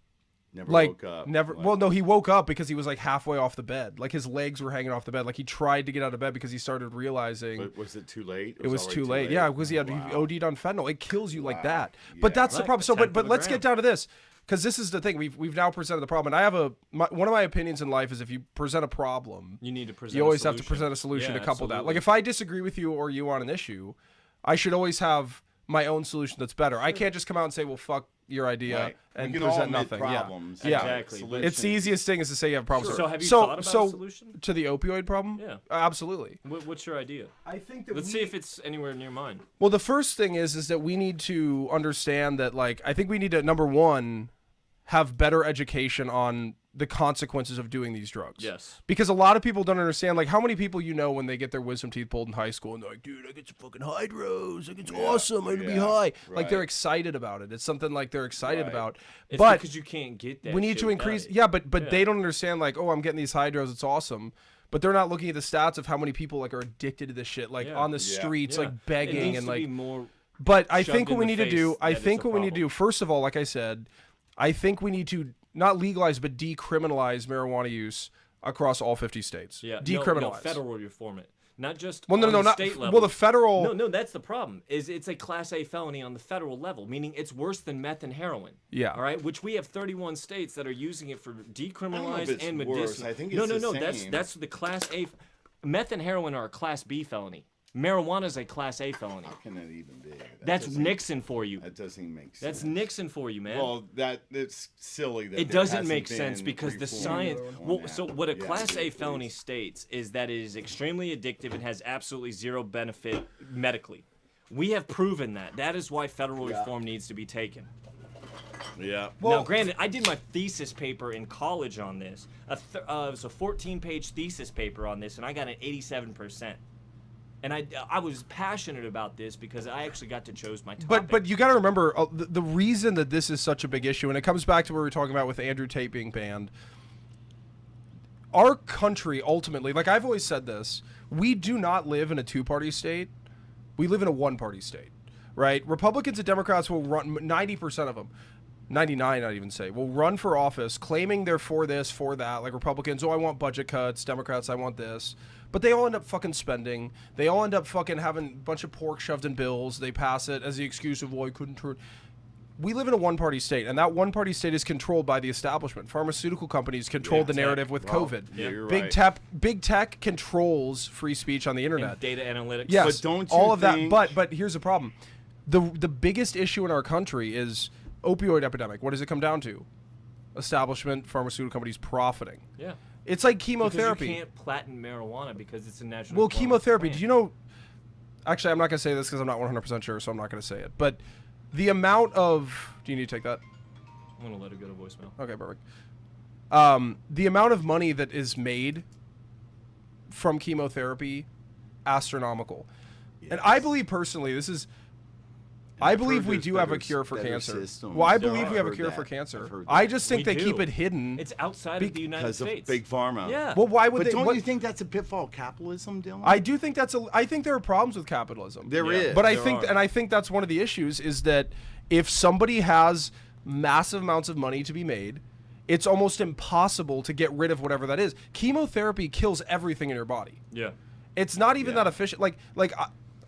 Never Like woke up. never. Like, Well, no, he woke up because he was like halfway off the bed. Like his legs were hanging off the bed. Like he tried to get out of bed because he started realizing but was it too late? it was already too late. Yeah, because he had Wow. OD'd on fentanyl. It kills you like that. But Yeah. that's the Right, problem. So, a tenth but of a let's get gram. down to this, because this is the thing. We've now presented the problem, and I have one of my opinions in life is if you present a problem, You need to present. you a always have to solution. present a solution Yeah, to couple that. absolutely. Like if I disagree with you or you on an issue, I should always have my own solution that's better. I can't just come out and say, well, fuck your idea Right. and We can all present admit nothing. problems. Yeah. Exactly. Solutions. It's the easiest thing is to say you have a problem. So have you thought about a solution? To the opioid problem? Yeah. Absolutely. What's your idea? I think that Let's see if it's anywhere near mine. Well, the first thing is that we need to understand that, like, I think we need to, number one, have better education on the consequences of doing these drugs. Yes. Because a lot of people don't understand, like, how many people you know when they get their wisdom teeth pulled in high school and they're like, dude, I get some fucking hydros. Like, it's awesome. I'm going to be high. Like, they're right. excited about it. It's something, like, they're excited Right. about. It's but because you can't get that. we need shit to increase. without it. Yeah, but Yeah. they don't understand, like, oh, I'm getting these hydros. It's awesome. But they're not looking at the stats of how many people, like, are addicted to this shit, like, Yeah. on the Yeah. streets, Yeah. like, It begging needs and, to be like, more. but I shoved think what in we the need to do, face I that think it's a what we need to problem. do, first of all, like I said, I think we need to not legalize but decriminalize marijuana use across all 50 states. Yeah. Decriminalize. No, federal reform it, not just. Well, no, on no, the not state level. well. The federal. No, that's the problem. Is it's a Class A felony on the federal level, meaning it's worse than meth and heroin. Yeah. All right, which we have 31 states that are using it for decriminalized it's and worse. medicinal. I think no, it's no, the no. same. That's the Class A. Meth and heroin are a Class B felony. Marijuana is a Class A felony. How can that even be? That's Nixon for you. That doesn't even make sense. That's Nixon for you, man. Well, it's silly that It there doesn't hasn't make sense been because the reform science. on Well, that. so what a Yeah, Class A please. felony states is that it is extremely addictive and has absolutely zero benefit medically. We have proven that. That is why federal reform needs to be taken. Yeah. Now, granted, I did my thesis paper in college on this. It was a 14-page thesis paper on this, and I got an 87%. And I was passionate about this because I actually got to choose my topic. But you got to remember the reason that this is such a big issue, and it comes back to what we were talking about with Andrew Tate being banned. Our country ultimately, like I've always said this, we do not live in a two-party state. We live in a one-party state, right? Republicans and Democrats will run 90% of them. 99, I'd even say, will run for office claiming they're for this, for that. Like Republicans, oh, I want budget cuts. Democrats, I want this. But they all end up fucking spending. They all end up fucking having a bunch of pork shoved in bills. They pass it as the excuse of, well, I couldn't turn. We live in a one-party state, and that one-party state is controlled by the establishment. Pharmaceutical companies control the narrative with COVID. Yeah, you're Big right. Big tech controls free speech on the internet. and data analytics. Yes, But don't you all of think- that. But here's the problem: the biggest issue in our country is opioid epidemic. What does it come down to? Establishment, pharmaceutical companies profiting. Yeah. It's like Because chemotherapy. you can't patent marijuana because it's a natural. Well, form of chemotherapy. plant. Did you know? Actually, I'm not gonna say this because I'm not 100% sure, so I'm not gonna say it. But the amount of do you need to take that? I'm gonna let it go to voicemail. Okay, perfect. The amount of money that is made from chemotherapy, astronomical. And I believe personally, this is. I believe we do have a cure for cancer. Well, I believe we have a cure for cancer. I just think We they keep do. it hidden. It's outside of the United Because of States. big pharma. Yeah. Well, why would But they? don't what- you think that's a pitfall of capitalism, Dylan? I do think that's a. I think there are problems with capitalism. There Yeah. is. But I there think, are. and I think that's one of the issues is that if somebody has massive amounts of money to be made, it's almost impossible to get rid of whatever that is. Chemotherapy kills everything in your body. Yeah. It's not even that efficient. Like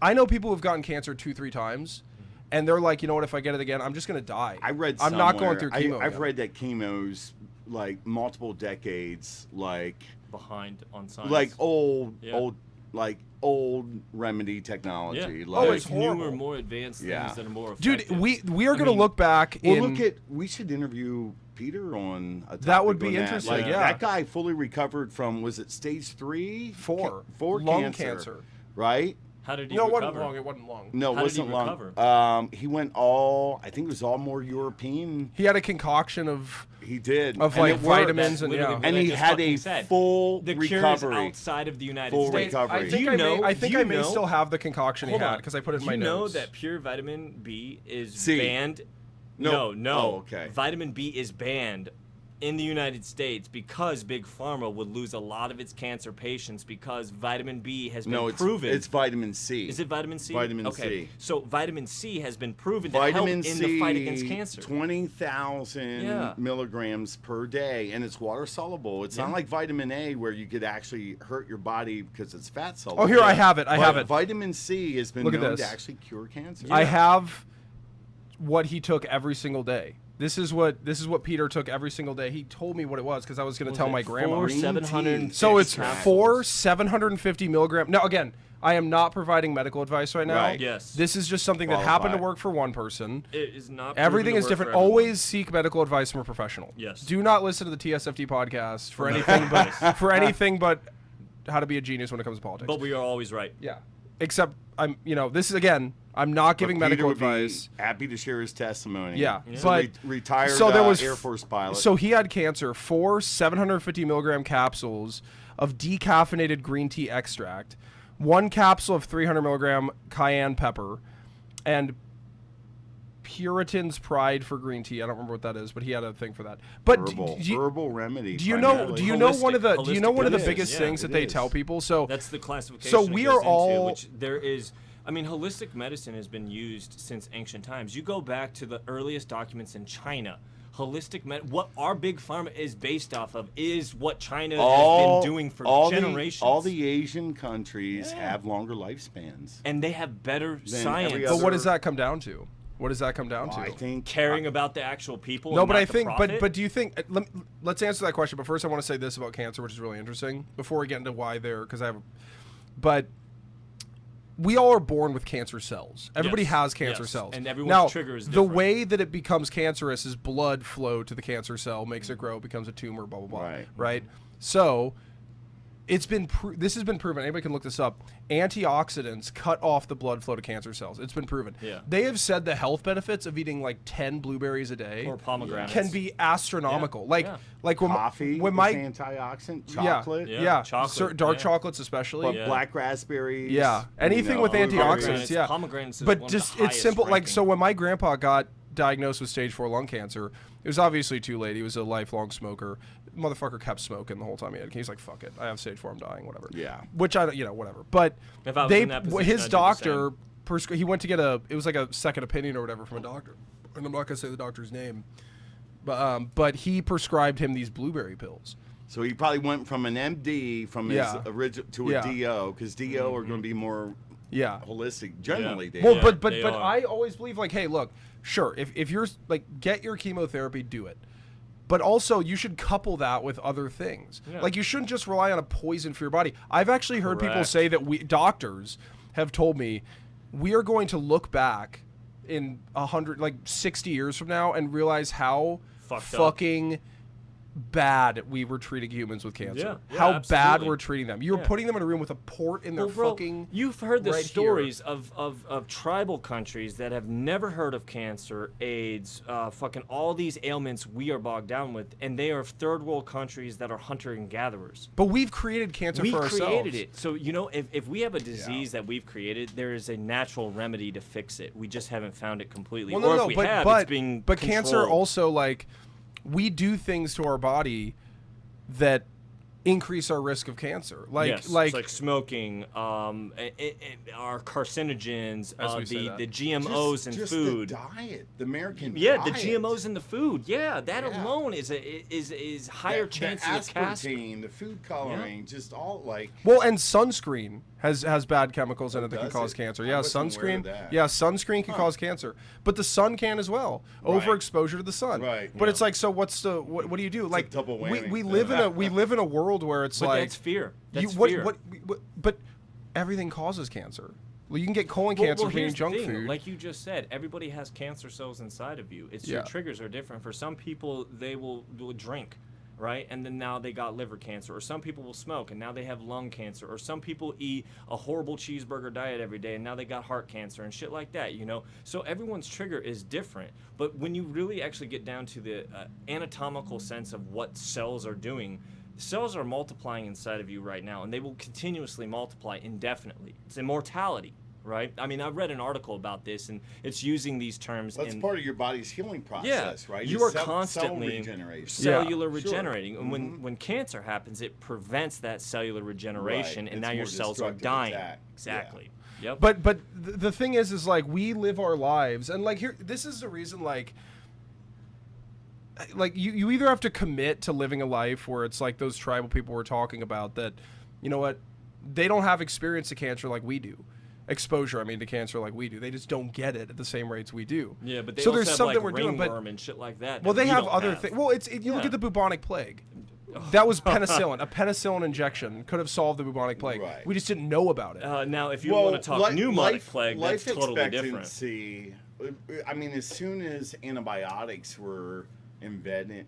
I know people who've gotten cancer 2-3 times, and they're like, you know what? If I get it again, I'm just gonna die. I read. I'm not going somewhere- through chemo. I've again. read that chemo's like multiple decades, like Behind on science. old, Yeah. old, like old remedy technology. Yeah. Like, it's horrible. newer, more advanced Yeah. things that are more Dude, effective. we are gonna look back in. we should interview Peter on a topic That would be on interesting, Like, yeah. that guy fully recovered from, was it stage 3? 4 4 lung cancer. Right? How did he No, it recover? wasn't long. It wasn't long. No, it How did he wasn't long. recover? He went I think it was all more European. He had a concoction of He did. Of, And like, it worked. vitamins That's and literally yeah. what And I he just had fucking a said. full The cure is recovery. outside of the United Full States. recovery. I think Do I you may, know- I think do I you may know- still have the concoction he Hold had on. because I put it in Do my you know notes. that pure vitamin B is C. banned? No. No. Oh, okay. Vitamin B is banned in the United States because Big Pharma would lose a lot of its cancer patients because vitamin B has been No, proven. it's vitamin C. Is it vitamin C? Vitamin okay. C. So vitamin C has been proven to Vitamin help C, in the fight against cancer. 20,000 Yeah. milligrams per day, and it's water soluble. It's not like vitamin A where you could actually hurt your body because it's fat soluble. Oh, here I have it. I have But it. Vitamin C has been Look at known to this. actually cure cancer. I have what he took every single day. This is what Peter took every single day. He told me what it was because I was going to tell my grandma. 4 Green tea. 750 So it's capsules. 4 750 milligram. Now again, I am not providing medical advice right now. Right. Yes. This is just something that happened to Qualified. work for one person. It is not. Everything proven to is work different. for everyone. Always seek medical advice from a professional. Yes. Do not listen to the TSFT podcast for anything but how to be a genius when it comes to politics. But we are always right. Yeah. Except this is again, I'm not giving But medical Peter would be advice. happy to share his testimony. Yeah, So but retired so there was Air Force pilot. So he had cancer. 4 750 milligram capsules of decaffeinated green tea extract, 1 capsule of 300 milligram cayenne pepper, and Puritan's Pride for green tea. I don't remember what that is, but he had a thing for that. But herbal remedy. do you know one of the Holistic biggest medicine, things yeah, that it they is. tell people? So That's the classification. So it we goes are into, all- which there is. I mean, holistic medicine has been used since ancient times. You go back to the earliest documents in China. What our big pharma is based off of is what China has been doing for generations. All the Asian countries have longer lifespans. and they have better every science. other- but what does that come down to? What does that come down to? I think Caring about the actual people. No, and but not I the think, profit. but do you think? Let's answer that question. But first, I want to say this about cancer, which is really interesting. Before we get into why but we all are born with cancer cells. Everybody Yes, has cancer yes, cells. and everyone's now, trigger is the different. way that it becomes cancerous is blood flow to the cancer cell, makes it grow, becomes a tumor, blah blah blah. Right. Right. So it's been this has been proven. Anybody can look this up. Antioxidants cut off the blood flow to cancer cells. It's been proven. Yeah. They have said the health benefits of eating like 10 blueberries a day Or pomegranates. can be astronomical. Yeah. Like when coffee when is my antioxidant, chocolate, Yeah. Chocolate, dark yeah. chocolates especially. but Yeah. black raspberries. Yeah, anything with blueberries. antioxidants. Yeah, Pomegranates is but one of just the it's simple. highest Like so, ranking. when my grandpa got diagnosed with stage 4 lung cancer, it was obviously too late. He was a lifelong smoker. Motherfucker kept smoking the whole time he had. He's like, "Fuck it, I have stage 4. I'm dying. Whatever." Yeah. Which I don't, whatever. But If I was in that position, his I'd do the doctor, he went to get it was like a second opinion or whatever from a doctor, and I'm not gonna say the doctor's name, but he prescribed him these blueberry pills. So he probably went from an MD from his Yeah. original to a Yeah. DO because DO are going to be more Yeah. holistic. Generally, they Well, are. but they are. I always believe like, hey, look, sure, if you're like get your chemotherapy, do it. But also you should couple that with other things. Yeah. Like you shouldn't just rely on a poison for your body. I've actually heard people Correct. say that doctors have told me we are going to look back in 60 years from now and realize how Fucked up. fucking bad we were treating humans with cancer. Yeah, how bad absolutely. we're treating them. You're Yeah. putting them in a room with a port in their Well, bro, fucking you've heard the right stories of tribal countries that have never heard of cancer, AIDS, fucking all these ailments we are bogged down with, and they are third world countries that are hunter and gatherers. But we've created cancer We for ourselves. created it. So, if we have a disease that we've created, there is a natural remedy to fix it. We just haven't found it completely. Well, or no, if we but have, but it's being but cancer controlled. also like we do things to our body that increase our risk of cancer. Like Yes, like it's like smoking, our carcinogens, As we say that. the GMOs in just food. The diet, the American Yeah, diet. the GMOs in the food. Yeah, that Yeah. alone is higher chances the of cancer. aspartame, the food coloring, just all like. well, and sunscreen has bad chemicals in it that can does cause it? cancer. I Yeah, wasn't aware sunscreen. of that. Yeah, sunscreen can cause cancer, but the sun can as well. Right. Overexposure to the sun. Right. But Yeah. it's like, so what's the what do you do? Like double we whammy. live in a world where it's But like that's fear. you That's fear. but everything causes cancer. Well, you can get colon cancer from eating here's the junk thing. food. Like you just said, everybody has cancer cells inside of you. It's your triggers are different. For some people, they will drink, right? And then now they got liver cancer. Or some people will smoke and now they have lung cancer. Or some people eat a horrible cheeseburger diet every day and now they got heart cancer and shit like that, you know? So everyone's trigger is different. But when you really actually get down to the anatomical sense of what cells are doing, cells are multiplying inside of you right now, and they will continuously multiply indefinitely. It's immortality, right? I mean, I read an article about this, and it's using these terms. That's part of your body's healing process, right? You It's are constantly cellular regenerating, Sure. and when cancer happens, it prevents that cellular regeneration, Right. and It's now your more cells are destructive dying. attack. Exactly. Yep. But the thing is like we live our lives, and like here, this is the reason like you either have to commit to living a life where it's like those tribal people we're talking about that, you know what, they don't have experience to cancer like we do. Exposure, I mean, to cancer like we do. They just don't get it at the same rates we do. Yeah, but they so also there's have something like we're doing, but ringworm and shit like that. well, that they we have don't other things. Well, you look Yeah. at the bubonic plague. That was penicillin. A penicillin injection could have solved the bubonic plague. Right. We just didn't know about it. Now, if you want to talk pneumonic plague, that's life totally different. expectancy, I mean, as soon as antibiotics were invented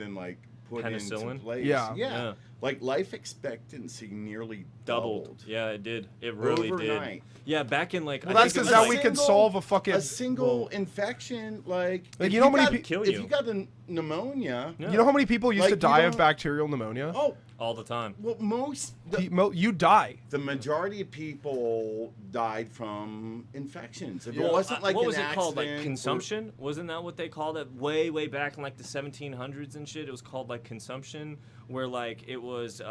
and like put Penicillin? into place, Yeah. like life expectancy nearly doubled. Yeah, it did. It really Overnight. did. Yeah, back in like. Well, I that's think it because was now we like- can solve a fucking a single infection, like if you know how many got- pe- Kill if you. you got a pneumonia. Yeah. You know how many people used Like, to you die of don't- bacterial pneumonia? Oh, all the time. well, You die. the majority of people died from infections. If Yeah. it wasn't like what an was it called? Like accident or- consumption? Wasn't that what they called it way back in like the 1700s and shit? It was called like consumption, where like it was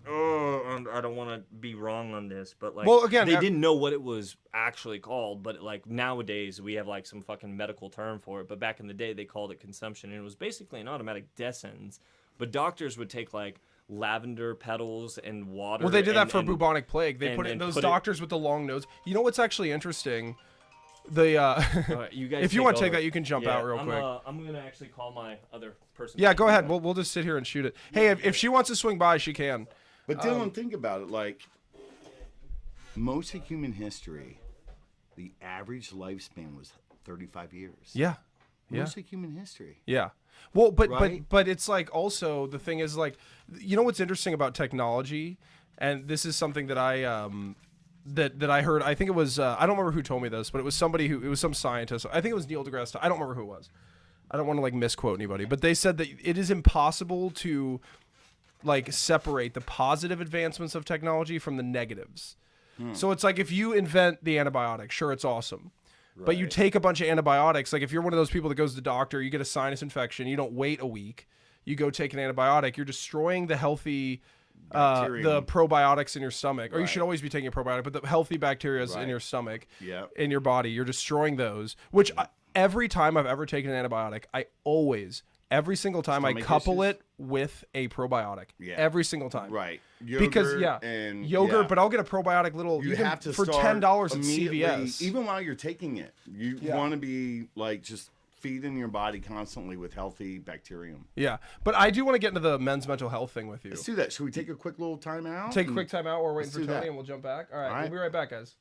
I don't want to be wrong on this, but like, Well, again, they didn't know what it was actually called, but like nowadays we have like some fucking medical term for it. But back in the day, they called it consumption, and it was basically an automatic death sentence. But doctors would take like lavender petals and water. Well, they did that for and- bubonic plague. They put it in those doctors with the long nose. You know what's actually interesting? The right, you guys if you want to take over. that, you can jump out real quick. I'm gonna actually call my other person. Yeah, go ahead. We'll just sit here and shoot it. Hey, if she wants to swing by, she can. But Dylan, think about it. Like most of human history, the average lifespan was 35 years. Yeah. Yeah. Most of human history. Yeah. Well, Right? but it's like also the thing is like, you know what's interesting about technology, and this is something that I that I heard. I think it was I don't remember who told me this, but it was some scientist. I think it was Neil deGrasse. I don't remember who it was. I don't want to like misquote anybody, but they said that it is impossible to like separate the positive advancements of technology from the negatives. So it's like if you invent the antibiotic, sure, it's awesome. But you Right. take a bunch of antibiotics, like if you're one of those people that goes to the doctor, you get a sinus infection, you don't wait a week, you go take an antibiotic, you're destroying the healthy, the Bacterium. probiotics in your stomach. Or you Right. should always be taking a probiotic, but the healthy bacteria in Right. your stomach, Yep. in your body, you're destroying those. Which every time I've ever taken an antibiotic, every single time I Stomach couple issues? it with a probiotic. Yeah. Every single time. Right. Because and yogurt, yeah. but I'll get a probiotic little You even have to for start $10 at immediately, CVS. even while you're taking it. You Yeah. want to be like just feeding your body constantly with healthy bacterium. Yeah, but I do want to get into the men's mental health thing with you. Let's do that. Should we take a quick little time out? Take a quick time out. We're waiting Let's for do Tony, that. and we'll jump back. All right, All right. we'll be right back, guys.